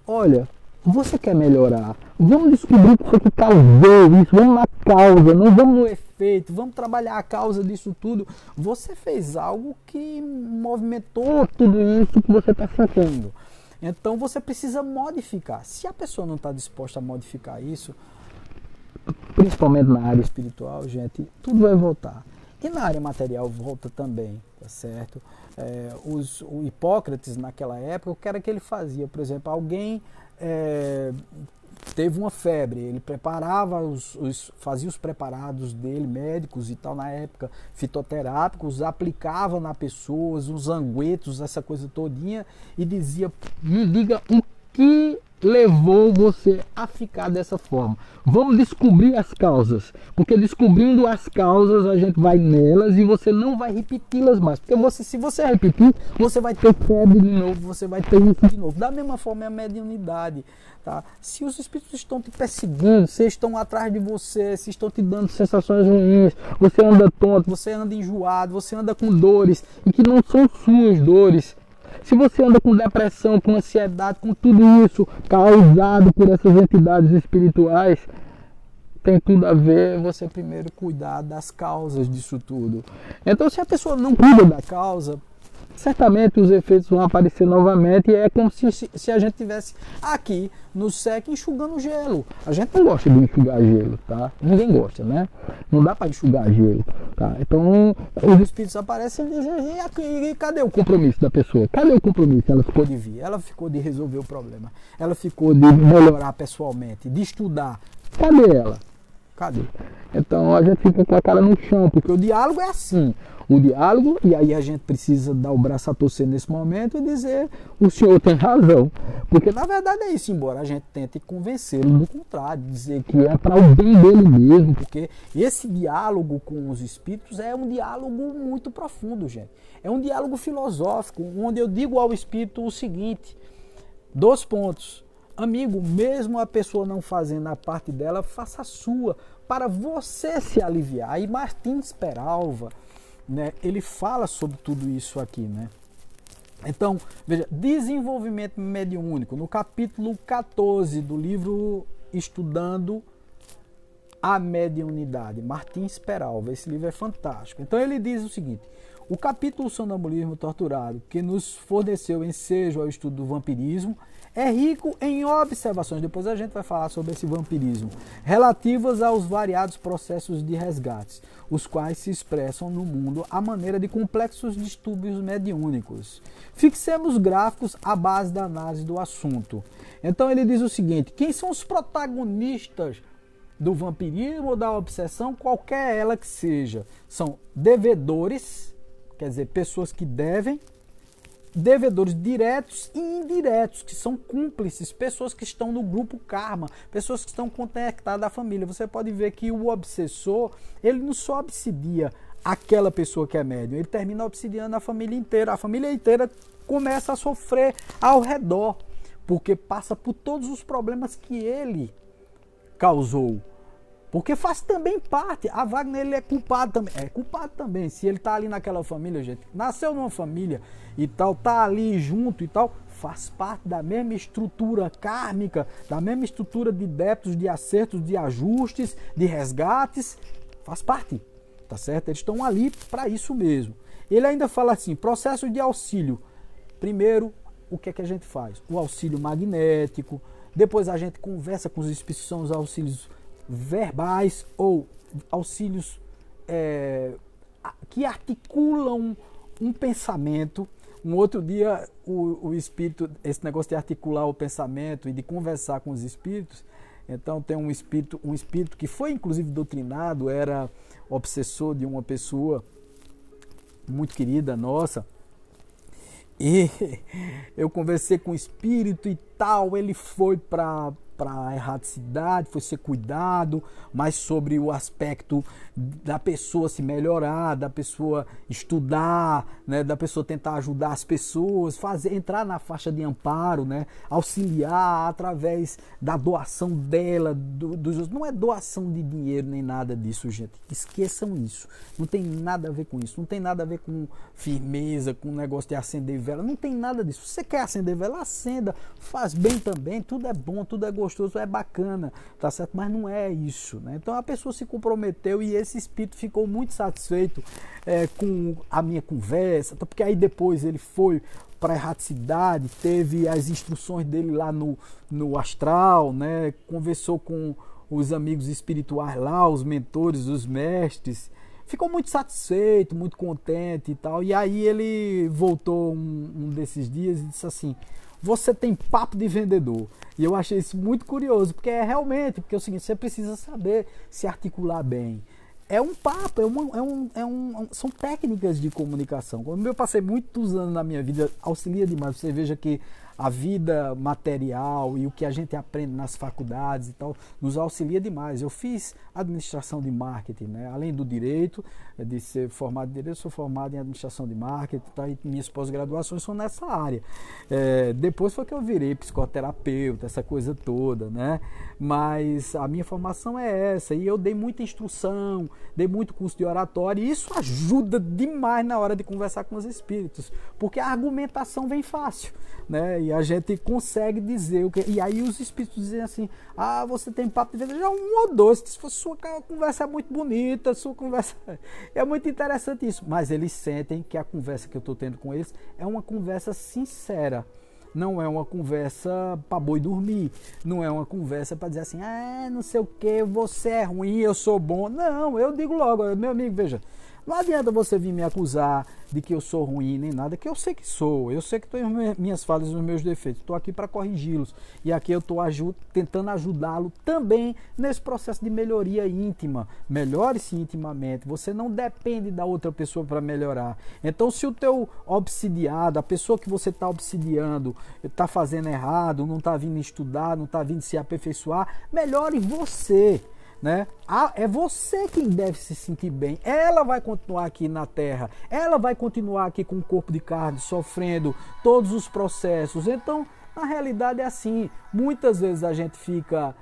olha, você quer melhorar? Vamos descobrir o que causou isso, vamos na causa, não vamos no efeito, vamos trabalhar a causa disso tudo. Você fez algo que movimentou tudo isso que você está sentindo. Então você precisa modificar. Se a pessoa não está disposta a modificar isso, principalmente na área espiritual, gente, tudo vai voltar. E na área material volta também, tá certo? O Hipócrates, naquela época, o que era que ele fazia? Por exemplo, alguém teve uma febre, ele preparava, fazia os preparados dele, médicos e tal, na época, fitoterápicos, aplicava na pessoa, os angüetos, essa coisa todinha, e dizia, me diga o que levou você a ficar dessa forma. Vamos descobrir as causas, porque descobrindo as causas a gente vai nelas e você não vai repeti-las mais, porque se você repetir, você vai ter febre de novo, você vai ter isso de novo. Da mesma forma é a mediunidade, tá? Se os espíritos estão te perseguindo, se estão atrás de você, se estão te dando sensações ruins, você anda tonto, você anda enjoado, você anda com dores e que não são suas dores. Se você anda com depressão, com ansiedade, com tudo isso causado por essas entidades espirituais, tem tudo a ver você primeiro cuidar das causas disso tudo. Então, se a pessoa não cuida da causa, certamente os efeitos vão aparecer novamente e é como se a gente tivesse aqui no SEC enxugando gelo. A gente não gosta de enxugar gelo, tá? Ninguém gosta, né? Não dá para enxugar gelo, tá? Então os espíritos aparecem e dizem, e cadê o compromisso da pessoa? Cadê o compromisso? Ela ficou de vir, ela ficou de resolver o problema, ela ficou de melhorar pessoalmente, de estudar. Cadê ela? Cadê? Então a gente fica com a cara no chão, porque o diálogo é assim. O diálogo, e aí a gente precisa dar o braço a torcer nesse momento e dizer, o senhor tem razão. Porque na verdade é isso, embora a gente tente convencê-lo do contrário, dizer que é para o bem dele mesmo, porque esse diálogo com os espíritos é um diálogo muito profundo, gente. É um diálogo filosófico, onde eu digo ao espírito o seguinte, 2 pontos. Amigo, mesmo a pessoa não fazendo a parte dela, faça a sua, para você se aliviar. E Martins Peralva, né, ele fala sobre tudo isso aqui, né? Então, veja, desenvolvimento mediúnico, no capítulo 14 do livro Estudando A Mediunidade, Martins Peralva. Esse livro é fantástico. Então ele diz o seguinte: o capítulo Sonambulismo Torturado, que nos forneceu ensejo ao estudo do vampirismo, é rico em observações, depois a gente vai falar sobre esse vampirismo, relativas aos variados processos de resgates, os quais se expressam no mundo à maneira de complexos distúrbios mediúnicos. Fixemos gráficos à base da análise do assunto. Então ele diz o seguinte: quem são os protagonistas do vampirismo ou da obsessão, qualquer ela que seja? São devedores, quer dizer, pessoas que devem, devedores diretos e indiretos, que são cúmplices, pessoas que estão no grupo karma, pessoas que estão conectadas à família. Você pode ver que o obsessor, ele não só obsidia aquela pessoa que é médium, ele termina obsidiando a família inteira começa a sofrer ao redor, porque passa por todos os problemas que ele causou. Porque faz também parte. A Wagner, ele é culpado também. É culpado também. Se ele tá ali naquela família, gente, nasceu numa família e tal, tá ali junto e tal, faz parte da mesma estrutura kármica, da mesma estrutura de débitos, de acertos, de ajustes, de resgates. Faz parte, tá certo? Eles estão ali para isso mesmo. Ele ainda fala assim: processo de auxílio. Primeiro, o que é que a gente faz? O auxílio magnético. Depois a gente conversa com os espíritos, são os auxílios verbais ou auxílios que articulam um pensamento. Um outro dia o espírito, esse negócio de articular o pensamento e de conversar com os espíritos, então tem um espírito que foi inclusive doutrinado, era obsessor de uma pessoa muito querida nossa, e eu conversei com o espírito e tal, ele foi para a erraticidade, foi ser cuidado, mas sobre o aspecto da pessoa se melhorar, da pessoa estudar, né, da pessoa tentar ajudar as pessoas, entrar na faixa de amparo, né, auxiliar através da doação dela, não é doação de dinheiro nem nada disso, gente, esqueçam isso, não tem nada a ver com isso, não tem nada a ver com firmeza, com o negócio de acender vela, não tem nada disso. Você quer acender vela, acenda, faz bem também, tudo é bom, tudo é gostoso, é bacana, tá certo? Mas não é isso, né? Então a pessoa se comprometeu e esse espírito ficou muito satisfeito com a minha conversa, porque aí depois ele foi para a erraticidade, teve as instruções dele lá no astral, né? Conversou com os amigos espirituais lá, os mentores, os mestres, ficou muito satisfeito, muito contente e tal, e aí ele voltou um desses dias e disse assim: você tem papo de vendedor. E eu achei isso muito curioso, porque porque é o seguinte, você precisa saber se articular bem. É um papo, são técnicas de comunicação. Como eu passei muitos anos na minha vida, auxilia demais. Você veja que a vida material e o que a gente aprende nas faculdades e tal, nos auxilia demais. Eu fiz administração de marketing, né? Além do direito, de ser formado em direito, sou formado em administração de marketing, tá? E minhas pós-graduações são nessa área. Depois foi que eu virei psicoterapeuta, essa coisa toda, né? Mas a minha formação é essa, e eu dei muita instrução, dei muito curso de oratória, e isso ajuda demais na hora de conversar com os espíritos, porque a argumentação vem fácil, né? E a gente consegue dizer o que. E aí os espíritos dizem assim: ah, você tem papo de venda, já um ou dois, se for sua conversa é muito bonita, sua conversa é muito interessante isso. Mas eles sentem que a conversa que eu estou tendo com eles é uma conversa sincera. Não é uma conversa para boi dormir. Não é uma conversa para dizer assim: ah, não sei o que, você é ruim, eu sou bom. Não, eu digo logo, meu amigo, veja, não adianta você vir me acusar de que eu sou ruim nem nada, que eu sei que sou. Eu sei que tenho minhas falhas e os meus defeitos. Estou aqui para corrigi-los. E aqui eu estou tentando ajudá-lo também nesse processo de melhoria íntima. Melhore-se intimamente. Você não depende da outra pessoa para melhorar. Então, se o teu obsidiado, a pessoa que você está obsidiando, está fazendo errado, não está vindo estudar, não está vindo se aperfeiçoar, melhore você. Né? É você quem deve se sentir bem. Ela vai continuar aqui na Terra, ela vai continuar aqui com o corpo de carne, sofrendo todos os processos. Então, na realidade é assim. Muitas vezes a gente fica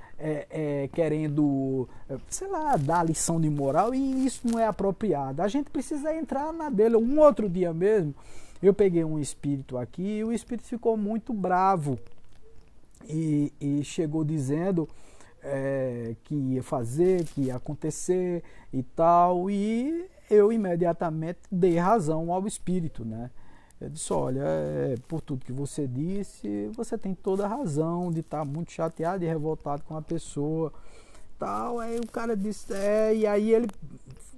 querendo, sei lá, dar lição de moral, e isso não é apropriado. A gente precisa entrar na dele. Um outro dia mesmo, eu peguei um espírito aqui e o espírito ficou muito bravo e chegou dizendo que ia fazer, que ia acontecer e tal, e eu imediatamente dei razão ao espírito, né? Eu disse, olha, por tudo que você disse, você tem toda a razão de estar muito chateado e revoltado com a pessoa, tal. Aí o cara disse, e aí ele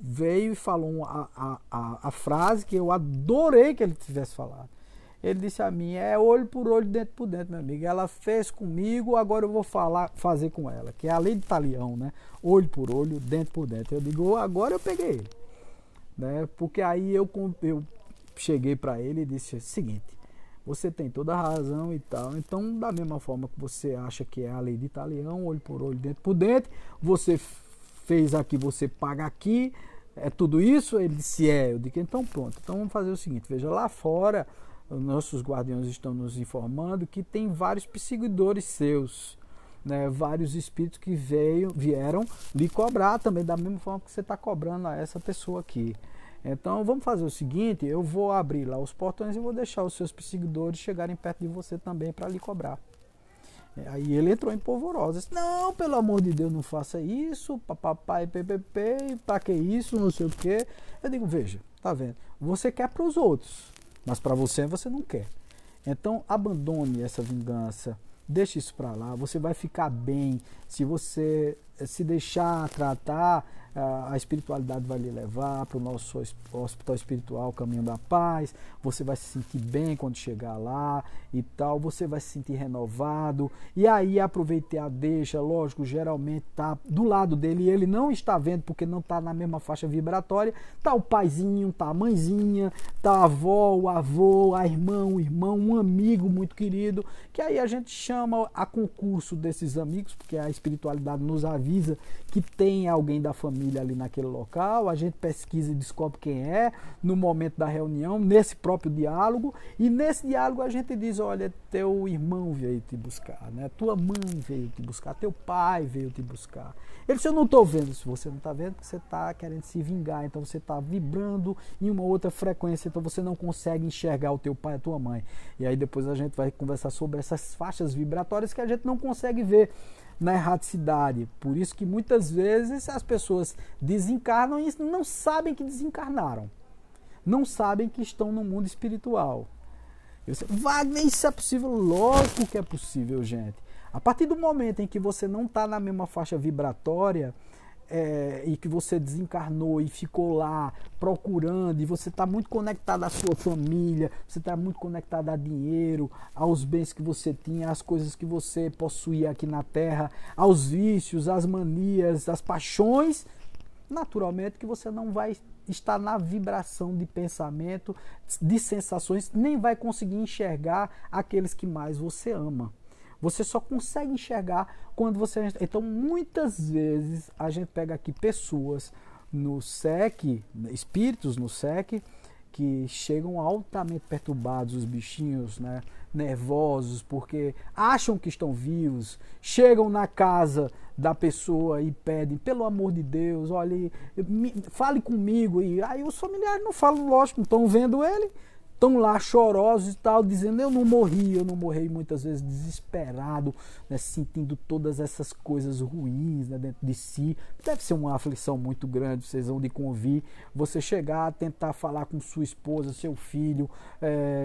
veio e falou a frase que eu adorei que ele tivesse falado. Ele disse a mim, olho por olho, dentro por dentro, meu amigo. Ela fez comigo, agora eu vou fazer com ela, que é a lei de Talião, né? Olho por olho, dentro por dentro. Eu digo, agora eu peguei ele, né? Porque aí eu cheguei para ele e disse o seguinte, você tem toda a razão e tal, então da mesma forma que você acha que é a lei de Talião, olho por olho, dentro por dentro, você fez aqui, você paga aqui, é tudo isso? Ele disse, eu digo, então pronto, então vamos fazer o seguinte, veja, lá fora, os nossos guardiões estão nos informando que tem vários perseguidores seus, né, vários espíritos que vieram lhe cobrar também, da mesma forma que você está cobrando a essa pessoa aqui. Então vamos fazer o seguinte, eu vou abrir lá os portões e vou deixar os seus perseguidores chegarem perto de você também para lhe cobrar. Aí ele entrou em polvorosa, disse, não, pelo amor de Deus, não faça isso, papai, ppp, para que isso, não sei o quê. Eu digo, veja, tá vendo, você quer para os outros, mas para você não quer. Então abandone essa vingança, deixe isso para lá, você vai ficar bem. Se você se deixar tratar, a espiritualidade vai lhe levar para o nosso hospital espiritual, Caminho da Paz. Você vai se sentir bem quando chegar lá e tal, você vai se sentir renovado. E aí aproveitei a deixa, lógico, geralmente está do lado dele e ele não está vendo porque não está na mesma faixa vibratória. Está o paizinho, está a mãezinha, está a avó, o avô, a irmã, o irmão, um amigo muito querido, que aí a gente chama a concurso desses amigos, porque a espiritualidade nos avisa que tem alguém da família ali naquele local, a gente pesquisa e descobre quem é no momento da reunião, nesse próprio diálogo, e nesse diálogo a gente diz, olha, teu irmão veio te buscar, né? Tua mãe veio te buscar, teu pai veio te buscar. Ele disse, eu não estou vendo. Se você não está vendo, você está querendo se vingar, então você está vibrando em uma outra frequência, então você não consegue enxergar o teu pai e a tua mãe. E aí depois a gente vai conversar sobre essas faixas vibratórias que a gente não consegue ver na erraticidade. Por isso que muitas vezes as pessoas desencarnam e não sabem que desencarnaram. Não sabem que estão no mundo espiritual. Wagner, isso é possível? Lógico que é possível, gente. A partir do momento em que você não está na mesma faixa vibratória, e que você desencarnou e ficou lá procurando, e você está muito conectado à sua família, você está muito conectado a dinheiro, aos bens que você tinha, às coisas que você possuía aqui na Terra, aos vícios, às manias, às paixões, naturalmente que você não vai estar na vibração de pensamento, de sensações, nem vai conseguir enxergar aqueles que mais você ama. Você só consegue enxergar quando você... Então, muitas vezes, a gente pega aqui pessoas no SEC, espíritos no SEC, que chegam altamente perturbados, os bichinhos, né, nervosos, porque acham que estão vivos, chegam na casa da pessoa e pedem, pelo amor de Deus, olha, fale comigo. E aí os familiares não falam, lógico, não estão vendo ele, estão lá chorosos e tal, dizendo, eu não morri, muitas vezes desesperado, né, sentindo todas essas coisas ruins, né, dentro de si. Deve ser uma aflição muito grande, vocês vão de convir, você chegar a tentar falar com sua esposa, seu filho,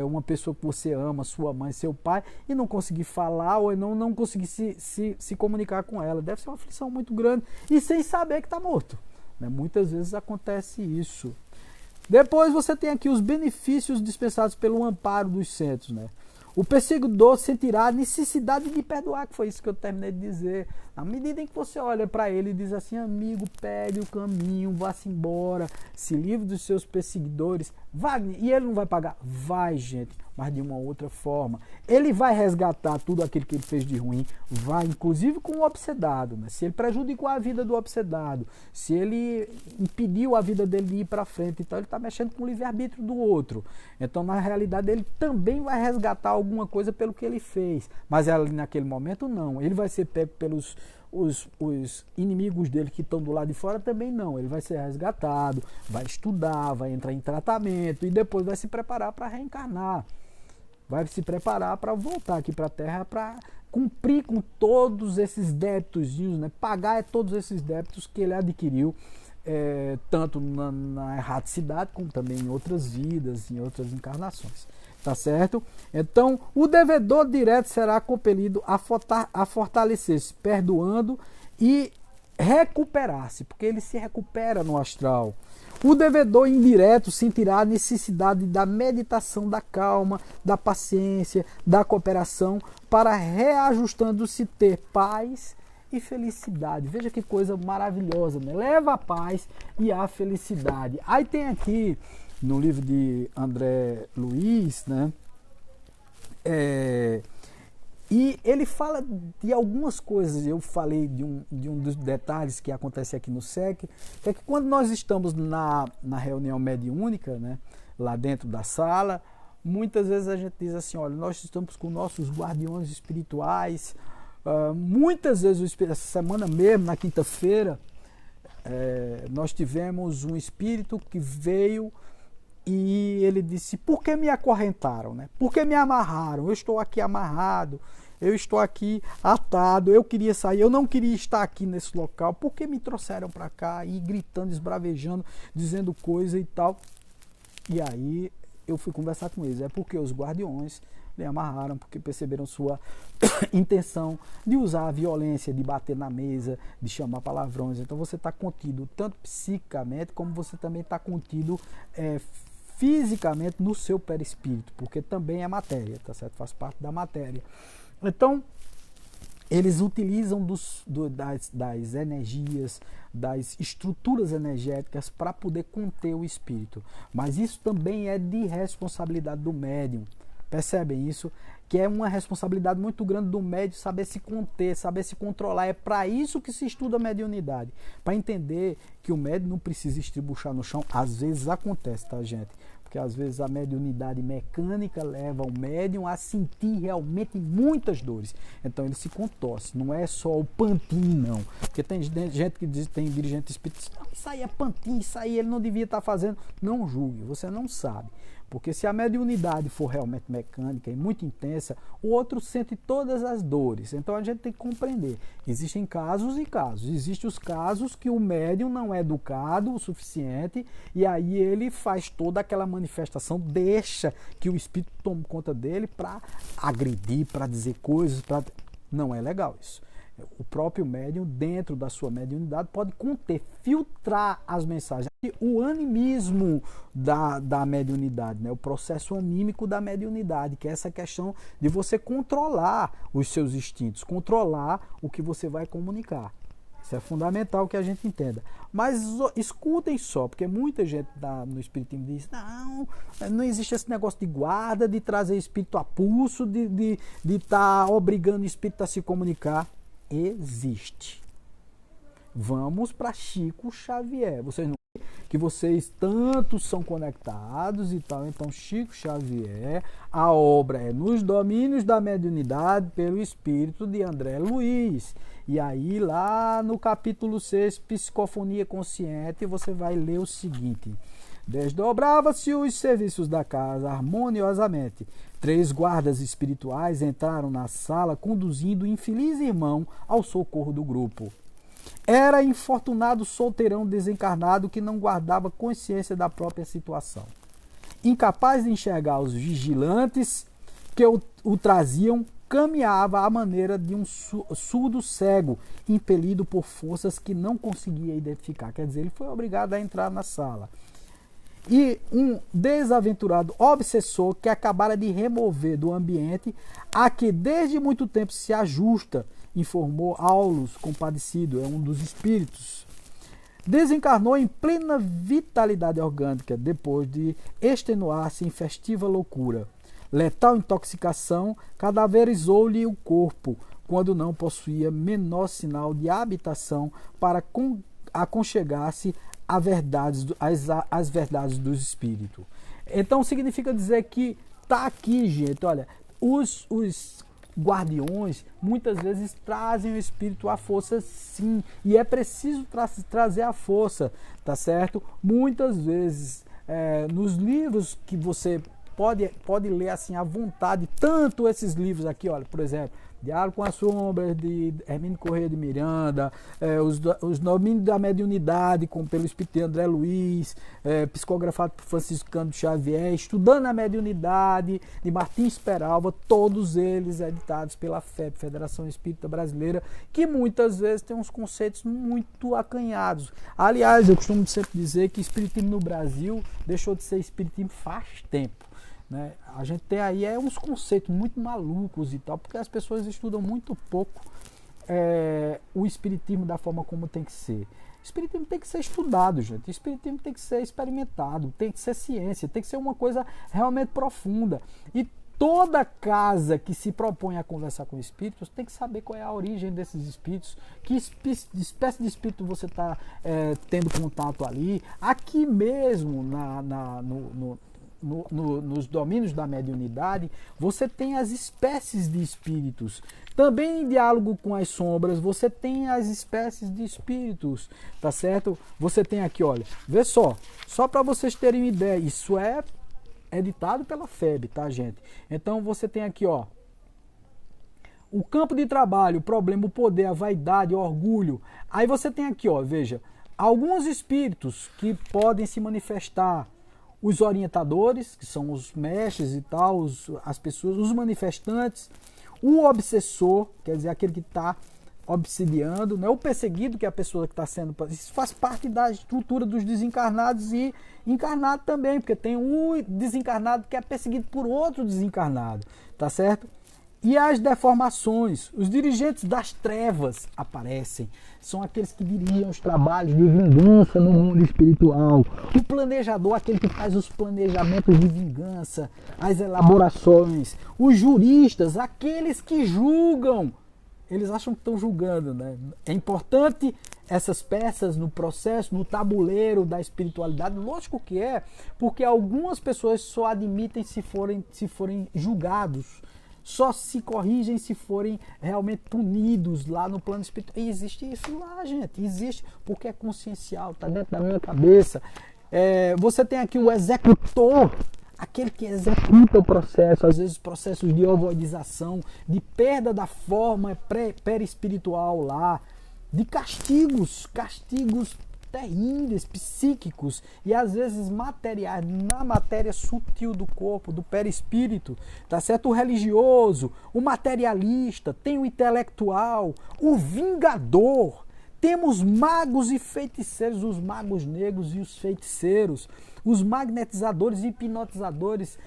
uma pessoa que você ama, sua mãe, seu pai, e não conseguir falar ou não conseguir se comunicar com ela. Deve ser uma aflição muito grande e sem saber que está morto, né? Muitas vezes acontece isso. Depois você tem aqui os benefícios dispensados pelo amparo dos centros, né? O perseguidor sentirá a necessidade de perdoar, que foi isso que eu terminei de dizer. À medida em que você olha para ele e diz assim, amigo, pegue o caminho, vá-se embora, se livre dos seus perseguidores. Wagner, e ele não vai pagar? Vai, gente, mas de uma outra forma. Ele vai resgatar tudo aquilo que ele fez de ruim, vai, inclusive com o obsedado, né? Se ele prejudicou a vida do obsedado, se ele impediu a vida dele de ir para frente, então ele está mexendo com o livre-arbítrio do outro. Então, na realidade, ele também vai resgatar alguma coisa pelo que ele fez, mas ali naquele momento não. Ele vai ser pego pelos os inimigos dele que estão do lado de fora também não. Ele vai ser resgatado, vai estudar, vai entrar em tratamento e depois vai se preparar para reencarnar. vai se preparar para voltar aqui para a Terra para cumprir com todos esses débitos, né? Pagar todos esses débitos que ele adquiriu, tanto na erraticidade como também em outras vidas, em outras encarnações. Tá certo? Então, o devedor direto será compelido a fortalecer-se, perdoando e recuperar-se, porque ele se recupera no astral. O devedor indireto sentirá a necessidade da meditação, da calma, da paciência, da cooperação, para reajustando-se ter paz e felicidade. Veja que coisa maravilhosa, né? Leva a paz e a felicidade. Aí tem aqui, no livro de André Luiz, né? E ele fala de algumas coisas. Eu falei de um dos detalhes que acontece aqui no SEC, que é que quando nós estamos na reunião mediúnica, né, lá dentro da sala, muitas vezes a gente diz assim, olha, nós estamos com nossos guardiões espirituais. Muitas vezes, essa semana mesmo, na quinta-feira, nós tivemos um espírito que veio e ele disse, por que me acorrentaram, né? Por que me amarraram? Eu estou aqui amarrado, eu estou aqui atado, eu queria sair, eu não queria estar aqui nesse local, por que me trouxeram para cá? E gritando, esbravejando, dizendo coisa e tal. E aí eu fui conversar com eles, é porque os guardiões lhe amarraram, porque perceberam sua intenção de usar a violência, de bater na mesa, de chamar palavrões. Então você está contido tanto psicamente, como você também está contido fisicamente no seu perispírito, porque também é matéria, tá certo? Faz parte da matéria. Então, eles utilizam das energias, das estruturas energéticas para poder conter o espírito. Mas isso também é de responsabilidade do médium. Percebem isso? Que é uma responsabilidade muito grande do médium saber se conter, saber se controlar. É para isso que se estuda a mediunidade. Para entender que o médium não precisa estribuchar no chão. Às vezes acontece, tá, gente? Porque às vezes a mediunidade mecânica leva o médium a sentir realmente muitas dores. Então ele se contorce. Não é só o pantin, não. Porque tem gente que diz, tem dirigente espírita, não, isso aí é pantin, isso aí ele não devia estar fazendo. Não julgue, você não sabe. Porque se a mediunidade for realmente mecânica e muito intensa, o outro sente todas as dores. Então a gente tem que compreender. Existem casos e casos. Existem os casos que o médium não é educado o suficiente e aí ele faz toda aquela manifestação, deixa que o espírito tome conta dele para agredir, para dizer coisas. Não é legal isso. O próprio médium, dentro da sua mediunidade, pode conter, filtrar as mensagens. O animismo da mediunidade, né? O processo anímico da mediunidade, que é essa questão de você controlar os seus instintos, controlar o que você vai comunicar. Isso é fundamental que a gente entenda. Mas escutem só, porque muita gente no espiritismo diz, não existe esse negócio de guarda, de trazer espírito a pulso, de estar obrigando o espírito a se comunicar. Existe. Vamos para Chico Xavier. Vocês não que vocês tanto são conectados e tal. Então, Chico Xavier, a obra é Nos Domínios da Mediunidade, pelo espírito de André Luiz. E aí, lá no capítulo 6, Psicofonia Consciente, você vai ler o seguinte: desdobrava-se os serviços da casa harmoniosamente. 3 guardas espirituais entraram na sala conduzindo o infeliz irmão ao socorro do grupo. Era infortunado solteirão desencarnado que não guardava consciência da própria situação. Incapaz de enxergar os vigilantes que o traziam, caminhava à maneira de um surdo cego, impelido por forças que não conseguia identificar. Quer dizer, ele foi obrigado a entrar na sala. E um desaventurado obsessor que acabara de remover do ambiente a que desde muito tempo se ajusta, informou Aulus, compadecido, é um dos espíritos. Desencarnou em plena vitalidade orgânica, depois de extenuar-se em festiva loucura. Letal intoxicação cadaverizou-lhe o corpo, quando não possuía menor sinal de habitação para aconchegar-se às verdades do espírito. Então significa dizer que está aqui, gente, olha, os guardiões muitas vezes trazem o espírito à força, sim, e é preciso trazer a força, tá certo? Muitas vezes nos livros que você pode ler assim à vontade, tanto esses livros aqui, olha, por exemplo, Diálogo com as Sombras, de Hermínio Corrêa de Miranda, os Domínios da Mediunidade, pelo Espírito de André Luiz, psicografado por Francisco Cândido Xavier, Estudando a Mediunidade, de Martins Peralva, todos eles editados pela FEB, Federação Espírita Brasileira, que muitas vezes tem uns conceitos muito acanhados. Aliás, eu costumo sempre dizer que espiritismo no Brasil deixou de ser espiritismo faz tempo. Né? A gente tem aí uns conceitos muito malucos e tal, porque as pessoas estudam muito pouco o espiritismo da forma como tem que ser. O espiritismo tem que ser estudado, gente. O espiritismo tem que ser experimentado, tem que ser ciência, tem que ser uma coisa realmente profunda. E toda casa que se propõe a conversar com espíritos tem que saber qual é a origem desses espíritos, que espécie de espírito você está tendo contato ali. Aqui mesmo, nos domínios da mediunidade, você tem as espécies de espíritos. Também em Diálogo com as Sombras, você tem as espécies de espíritos, tá certo? Você tem aqui, olha, vê só para vocês terem uma ideia, isso é editado pela FEB, tá, gente? Então você tem aqui, ó, o campo de trabalho, o problema, o poder, a vaidade, o orgulho. Aí você tem aqui, ó, veja, alguns espíritos que podem se manifestar. Os orientadores, que são os mestres e tal, as pessoas, os manifestantes, o obsessor, quer dizer, aquele que está obsidiando, né? O perseguido, que é a pessoa que está sendo... Isso faz parte da estrutura dos desencarnados e encarnado também, porque tem o desencarnado que é perseguido por outro desencarnado, tá certo? E as deformações, os dirigentes das trevas aparecem, são aqueles que dirigem os trabalhos de vingança no mundo espiritual. O planejador, aquele que faz os planejamentos de vingança, as elaborações. Os juristas, aqueles que julgam. Eles acham que estão julgando, né? É importante essas peças no processo, no tabuleiro da espiritualidade. Lógico que é, porque algumas pessoas só admitem se forem julgados. Só se corrigem se forem realmente punidos lá no plano espiritual. E existe isso lá, gente. Existe, porque é consciencial, está dentro da minha cabeça. Você tem aqui o executor, aquele que executa o processo, às vezes processos de ovoidização, de perda da forma perispiritual lá, de castigos terríveis, psíquicos e às vezes materiais, na matéria sutil do corpo, do perispírito, tá certo? O religioso, o materialista, tem o intelectual, o vingador, temos magos e feiticeiros, os magos negros e os feiticeiros, os magnetizadores e hipnotizadores.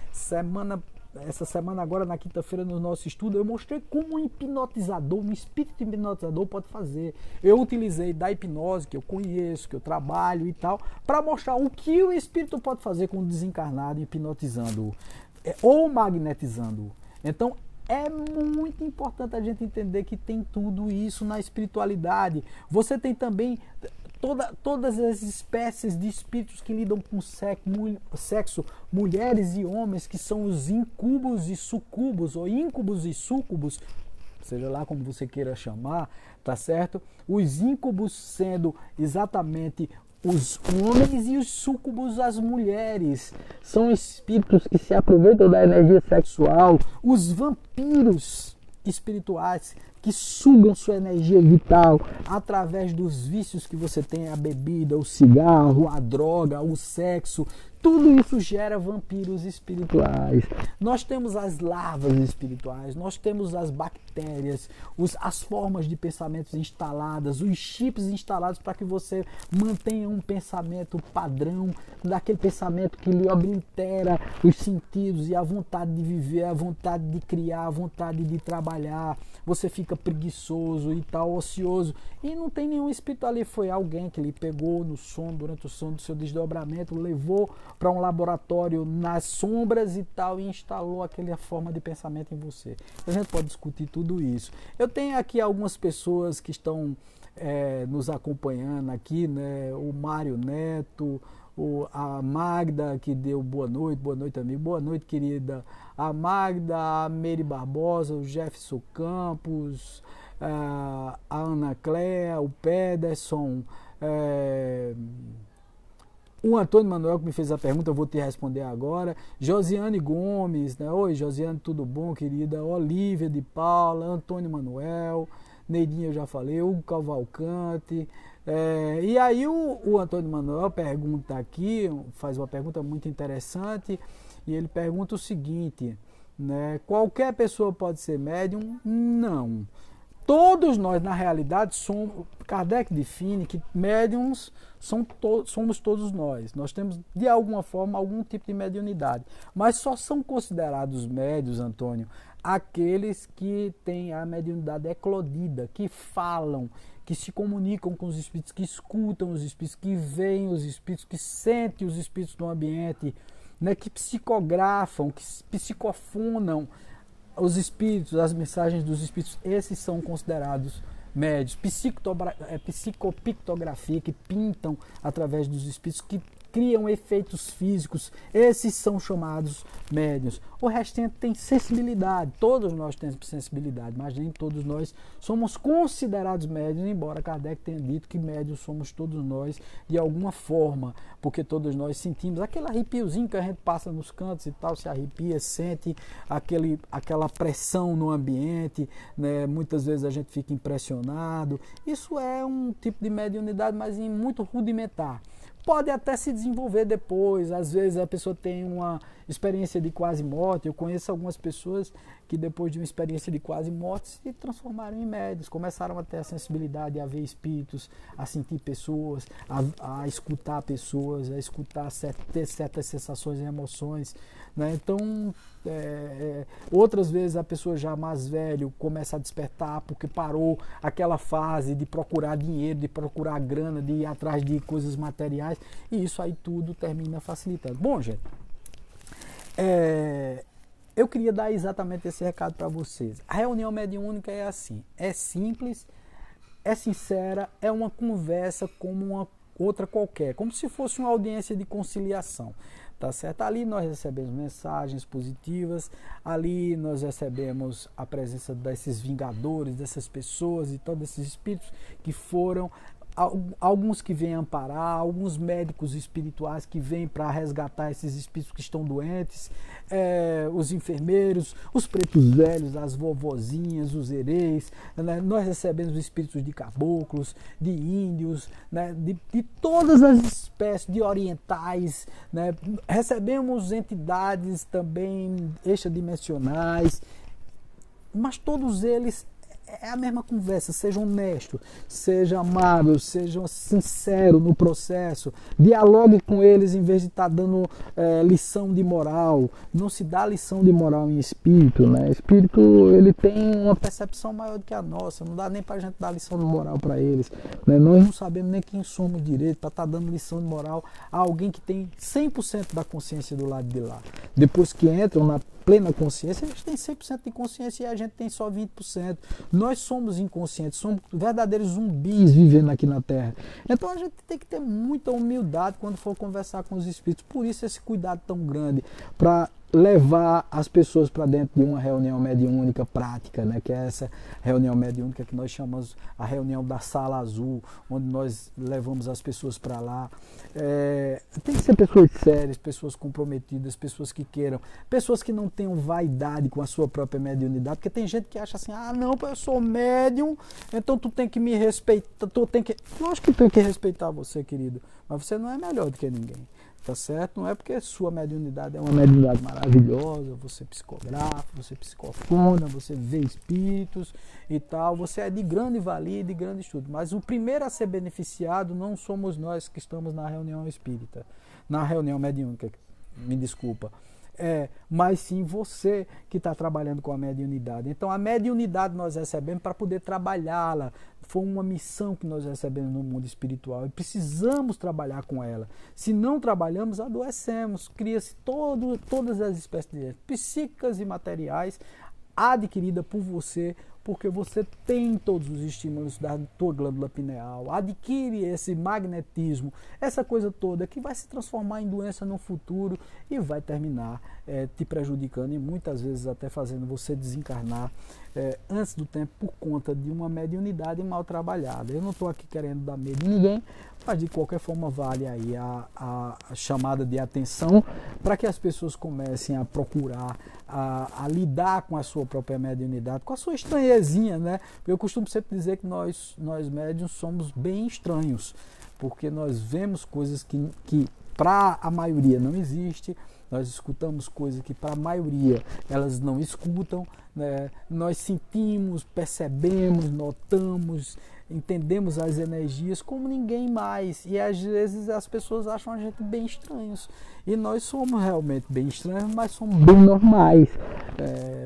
Essa semana agora, na quinta-feira, no nosso estudo, eu mostrei como um hipnotizador, um espírito hipnotizador pode fazer. Eu utilizei da hipnose, que eu conheço, que eu trabalho e tal, para mostrar o que o espírito pode fazer com o desencarnado, hipnotizando-o ou magnetizando-o. Então, é muito importante a gente entender que tem tudo isso na espiritualidade. Você tem também todas as espécies de espíritos que lidam com sexo, mulheres e homens, que são os incubos e sucubos, ou íncubos e súcubos, seja lá como você queira chamar, tá certo? Os íncubos sendo exatamente os homens e os súcubos as mulheres. São espíritos que se aproveitam da energia sexual, os vampiros espirituais que sugam sua energia vital através dos vícios que você tem, a bebida, o cigarro, a droga, o sexo. Tudo isso gera vampiros espirituais. Nós temos as larvas espirituais, nós temos as bactérias, as formas de pensamentos instaladas, os chips instalados para que você mantenha um pensamento padrão, daquele pensamento que lhe oblitera os sentidos e a vontade de viver, a vontade de criar, a vontade de trabalhar. Você fica preguiçoso e tal, ocioso. E não tem nenhum espírito ali, foi alguém que lhe pegou no sono, durante o sono do seu desdobramento, levou para um laboratório nas sombras e tal, e instalou aquela forma de pensamento em você. A gente pode discutir tudo isso. Eu tenho aqui algumas pessoas que estão nos acompanhando aqui, né? O Mário Neto, a Magda, que deu boa noite amigo, boa noite querida, a Magda, a Meire Barbosa, o Jefferson Campos, a Ana Cléa, o Pederson, O Antônio Manuel que me fez a pergunta, eu vou te responder agora. Josiane Gomes, né? Oi, Josiane, tudo bom, querida? Olívia de Paula, Antônio Manuel, Neidinha eu já falei, Hugo Cavalcante. E aí o Antônio Manuel pergunta aqui, faz uma pergunta muito interessante, e ele pergunta o seguinte, né? Qualquer pessoa pode ser médium? Não. Todos nós, na realidade, somos. Kardec define que médiums somos todos nós. Nós temos, de alguma forma, algum tipo de mediunidade. Mas só são considerados médios, Antônio, aqueles que têm a mediunidade eclodida, que falam, que se comunicam com os espíritos, que escutam os espíritos, que veem os espíritos, que sentem os espíritos no ambiente, né, que psicografam, que psicofonam os espíritos, as mensagens dos espíritos. Esses são considerados médios. Psicopictografia, que pintam através dos espíritos, que criam efeitos físicos. Esses são chamados médiuns. O restante tem sensibilidade. Todos nós temos sensibilidade, mas nem todos nós somos considerados médiuns, embora Kardec tenha dito que médiuns somos todos nós de alguma forma, porque todos nós sentimos aquele arrepiozinho que a gente passa nos cantos e tal, se arrepia, sente aquela pressão no ambiente, né? Muitas vezes a gente fica impressionado. Isso é um tipo de mediunidade, mas muito rudimentar. Pode até se desenvolver depois, às vezes a pessoa tem uma experiência de quase morte. Eu conheço algumas pessoas que depois de uma experiência de quase morte se transformaram em médiuns, começaram a ter a sensibilidade a ver espíritos, a sentir pessoas, a escutar pessoas, a escutar, ter certas sensações e emoções, né? Então, outras vezes a pessoa já mais velho começa a despertar porque parou aquela fase de procurar dinheiro, de procurar grana, de ir atrás de coisas materiais, e isso aí tudo termina facilitando. Bom, gente, eu queria dar exatamente esse recado para vocês. A reunião mediúnica é assim, é simples, é sincera, é uma conversa como uma outra qualquer, como se fosse uma audiência de conciliação. Tá certo? Ali nós recebemos mensagens positivas, ali nós recebemos a presença desses vingadores, dessas pessoas e todos esses espíritos que foram, alguns que vêm amparar, alguns médicos espirituais que vêm para resgatar esses espíritos que estão doentes, os enfermeiros, os pretos velhos, as vovozinhas, os hereis, né? Nós recebemos espíritos de caboclos, de índios, né? de todas as espécies, de orientais, né? Recebemos entidades também extradimensionais, mas todos eles é a mesma conversa. Seja honesto, seja amável, seja sincero no processo, dialogue com eles em vez de estar dando lição de moral. Não se dá lição de moral em espírito, né? Espírito, ele tem uma percepção maior do que a nossa, não dá nem pra gente dar lição de moral para eles, né? Nós não sabemos nem quem somos direito para estar dando lição de moral a alguém que tem 100% da consciência do lado de lá. Depois que entram na plena consciência, eles têm 100% de consciência e a gente tem só 20%. Nós somos inconscientes, somos verdadeiros zumbis vivendo aqui na Terra. Então a gente tem que ter muita humildade quando for conversar com os espíritos. Por isso esse cuidado tão grande para levar as pessoas para dentro de uma reunião mediúnica prática, né? Que é essa reunião mediúnica que nós chamamos a reunião da Sala Azul, onde nós levamos as pessoas para lá. Tem que ser pessoas sérias, pessoas comprometidas, pessoas que queiram, pessoas que não tenham vaidade com a sua própria mediunidade, porque tem gente que acha assim, não, eu sou médium, então tu tem que me respeitar, lógico que eu tenho que respeitar você, querido, mas você não é melhor do que ninguém. Tá certo? Não é porque sua mediunidade é uma mediunidade maravilhosa, você psicografa, você psicofona, você vê espíritos e tal, você é de grande valia, de grande estudo. Mas o primeiro a ser beneficiado não somos nós que estamos na reunião espírita, na reunião mediúnica, me desculpa. Mas sim você que está trabalhando com a mediunidade. Então a mediunidade nós recebemos para poder trabalhá-la. Foi uma missão que nós recebemos no mundo espiritual e precisamos trabalhar com ela. Se não trabalhamos, adoecemos. Cria-se todas as espécies de psíquicas e materiais adquiridas por você, porque você tem todos os estímulos da tua glândula pineal, adquire esse magnetismo, essa coisa toda que vai se transformar em doença no futuro e vai terminar te prejudicando e muitas vezes até fazendo você desencarnar antes do tempo por conta de uma mediunidade mal trabalhada. Eu não estou aqui querendo dar medo em ninguém, mas de qualquer forma vale aí a chamada de atenção para que as pessoas comecem a procurar, a lidar com a sua própria mediunidade, com a sua estranhezinha, né? Eu costumo sempre dizer que nós médiuns somos bem estranhos, porque nós vemos coisas que para a maioria não existe, nós escutamos coisas que para a maioria elas não escutam, né? Nós sentimos, percebemos, notamos, entendemos as energias como ninguém mais, e às vezes as pessoas acham a gente bem estranhos, e nós somos realmente bem estranhos, mas somos bem normais.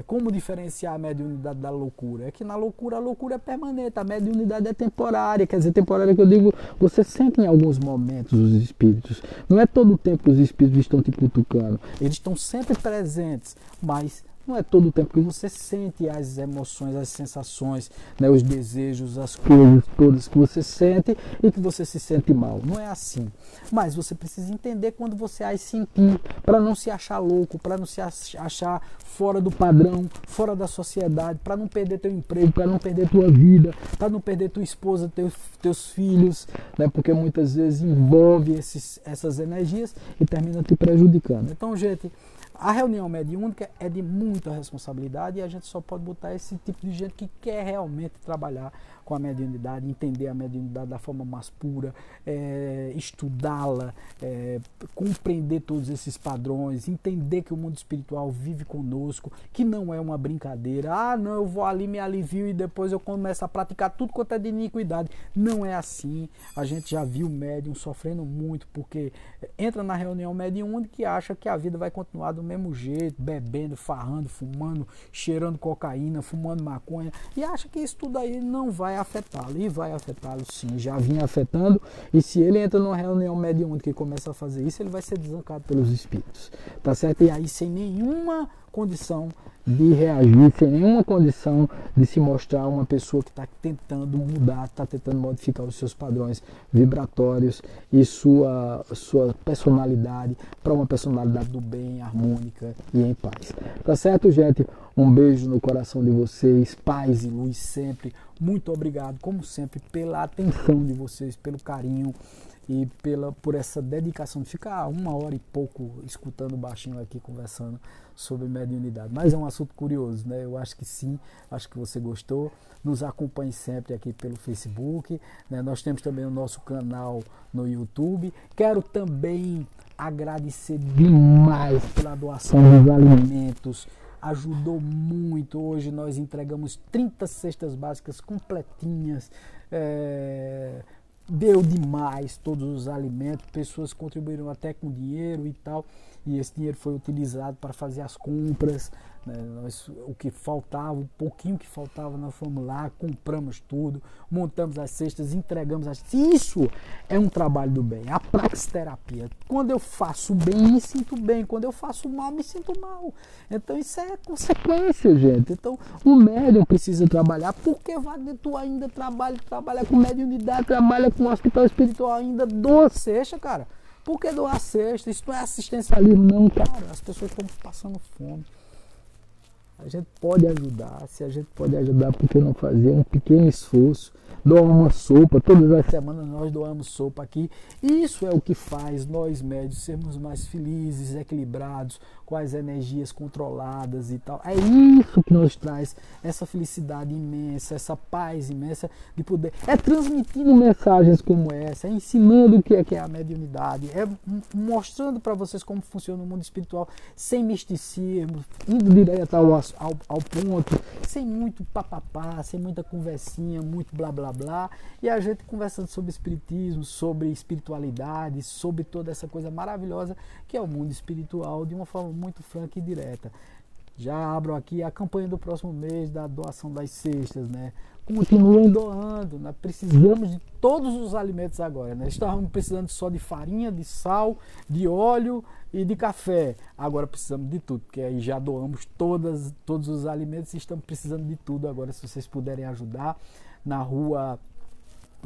Como diferenciar a mediunidade da loucura? É que na loucura, a loucura é permanente, a mediunidade é temporária. Quer dizer, temporária que eu digo, você sente em alguns momentos os espíritos, não é todo o tempo que os espíritos estão te cutucando, eles estão sempre presentes, mas não é todo o tempo que você sente as emoções, as sensações, né, os desejos, as coisas todas que você sente e que você se sente mal. Não é assim. Mas você precisa entender quando você as sentir, para não se achar louco, para não se achar fora do padrão, fora da sociedade, para não perder teu emprego, para não perder tua vida, para não perder tua esposa, teus filhos, né, porque muitas vezes envolve essas energias e termina te prejudicando. Então, gente, a reunião mediúnica é de muita responsabilidade e a gente só pode botar esse tipo de gente que quer realmente trabalhar com a mediunidade, entender a mediunidade da forma mais pura, estudá-la, compreender todos esses padrões, entender que o mundo espiritual vive conosco, que não é uma brincadeira. Ah, não, eu vou ali, me alivio e depois eu começo a praticar tudo quanto é de iniquidade. Não é assim. A gente já viu médium sofrendo muito porque entra na reunião mediúnica e acha que a vida vai continuar do mesmo jeito, bebendo, farrando, fumando, cheirando cocaína, fumando maconha, e acha que isso tudo aí não vai afetá-lo, e vai afetá-lo sim, já vinha afetando, e se ele entra numa reunião mediúnica e começa a fazer isso, ele vai ser desancado pelos espíritos, tá certo? E aí sem nenhuma condição de reagir, sem nenhuma condição de se mostrar uma pessoa que está tentando mudar, está tentando modificar os seus padrões vibratórios e sua personalidade para uma personalidade do bem, harmônica e em paz. Tá certo, gente? Um beijo no coração de vocês, paz e luz sempre. Muito obrigado, como sempre, pela atenção de vocês, pelo carinho e por essa dedicação de ficar 1 hora e pouco escutando baixinho aqui, conversando sobre mediunidade. Mas é um assunto curioso, né? Eu acho que sim, acho que você gostou. Nos acompanhe sempre aqui pelo Facebook, né? Nós temos também o nosso canal no YouTube. Quero também agradecer demais pela doação dos alimentos. Ajudou muito. Hoje nós entregamos 30 cestas básicas completinhas. Deu demais todos os alimentos, pessoas contribuíram até com dinheiro e tal, e esse dinheiro foi utilizado para fazer as compras, né? O que faltava, o pouquinho que faltava, nós fomos lá, compramos tudo, montamos as cestas, entregamos as cestas. Isso é um trabalho do bem, a praxiterapia. Quando eu faço bem, me sinto bem, quando eu faço mal, me sinto mal. Então isso é consequência, gente. Então o médium precisa trabalhar, porque Wagner, tu ainda trabalha com mediunidade, trabalha com hospital espiritual, ainda doa cesta, cara. Por que doar cesta? Isso não é assistencialismo, não, cara. As pessoas estão passando fome. A gente pode ajudar. Se a gente pode ajudar, por que não fazer um pequeno esforço? Doar uma sopa. Todas as semanas nós doamos sopa aqui. Isso é o que faz nós médios sermos mais felizes, equilibrados, com as energias controladas e tal. É isso que nos traz essa felicidade imensa, essa paz imensa de poder. É transmitindo mensagens como essa, é ensinando o que é a mediunidade, é mostrando para vocês como funciona o mundo espiritual, sem misticismo, indo direto ao ponto, sem muito papapá, sem muita conversinha, muito blá blá blá, e a gente conversando sobre espiritismo, sobre espiritualidade, sobre toda essa coisa maravilhosa que é o mundo espiritual, de uma forma muito franca e direta. Já abro aqui a campanha do próximo mês da doação das cestas, né? Continuem doando, né? Precisamos de todos os alimentos agora, né? Estávamos precisando só de farinha, de sal, de óleo e de café. Agora precisamos de tudo, porque aí já doamos todos os alimentos e estamos precisando de tudo agora. Se vocês puderem ajudar, na rua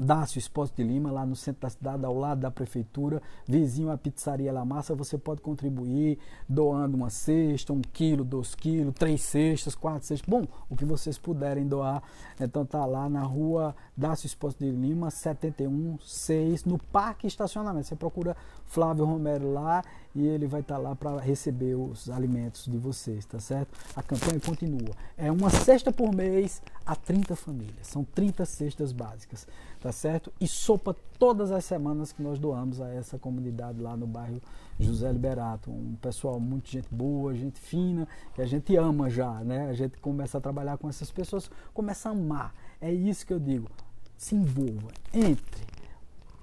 Dácio Expósito de Lima, lá no centro da cidade, ao lado da prefeitura, vizinho à pizzaria La Massa. Você pode contribuir doando uma cesta, 1 quilo, 2 quilos, 3 cestas, 4 cestas, bom, o que vocês puderem doar. Então tá lá na rua Dácio Expósito de Lima, 716, no Parque Estacionamento. Você procura Flávio Romero lá e ele vai estar lá para receber os alimentos de vocês, tá certo? A campanha continua. É uma cesta por mês a 30 famílias. São 30 cestas básicas, tá certo? E sopa todas as semanas que nós doamos a essa comunidade lá no bairro José Liberato. Um pessoal muito gente boa, gente fina, que a gente ama já, né? A gente começa a trabalhar com essas pessoas, começa a amar. É isso que eu digo. Se envolva, entre,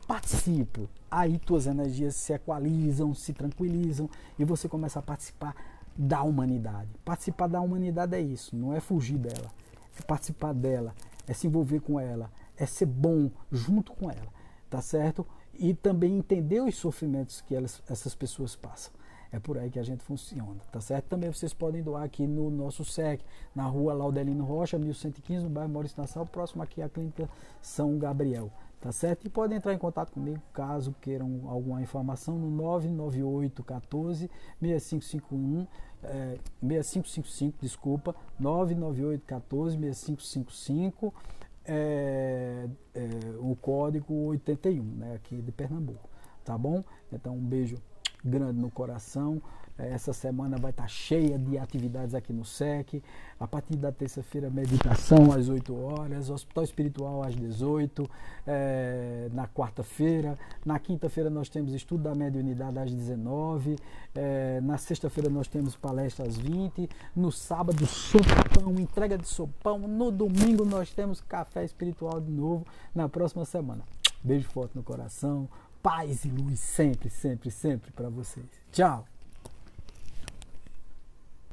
participe. Aí tuas energias se equalizam, se tranquilizam e você começa a participar da humanidade. Participar da humanidade é isso, não é fugir dela, é participar dela, é se envolver com ela, é ser bom junto com ela, tá certo? E também entender os sofrimentos que essas pessoas passam. É por aí que a gente funciona, tá certo? Também vocês podem doar aqui no nosso SEC, na rua Laudelino Rocha, 1115, no bairro Maurício Nassau, próximo aqui à Clínica São Gabriel, tá certo? E podem entrar em contato comigo caso queiram alguma informação no 998 14 6551, 6555, desculpa, 998 14 6555, o código 81, né, aqui de Pernambuco, tá bom? Então um beijo grande no coração. Essa semana vai estar cheia de atividades aqui no SEC. A partir da terça-feira, meditação às 8 horas, Hospital Espiritual às 18, na quarta-feira. Na quinta-feira nós temos estudo da mediunidade às 19, na sexta-feira nós temos palestra às 20, no sábado sopão, entrega de sopão, no domingo nós temos café espiritual de novo na próxima semana. Beijo forte no coração, paz e luz sempre, sempre, sempre para vocês. Tchau!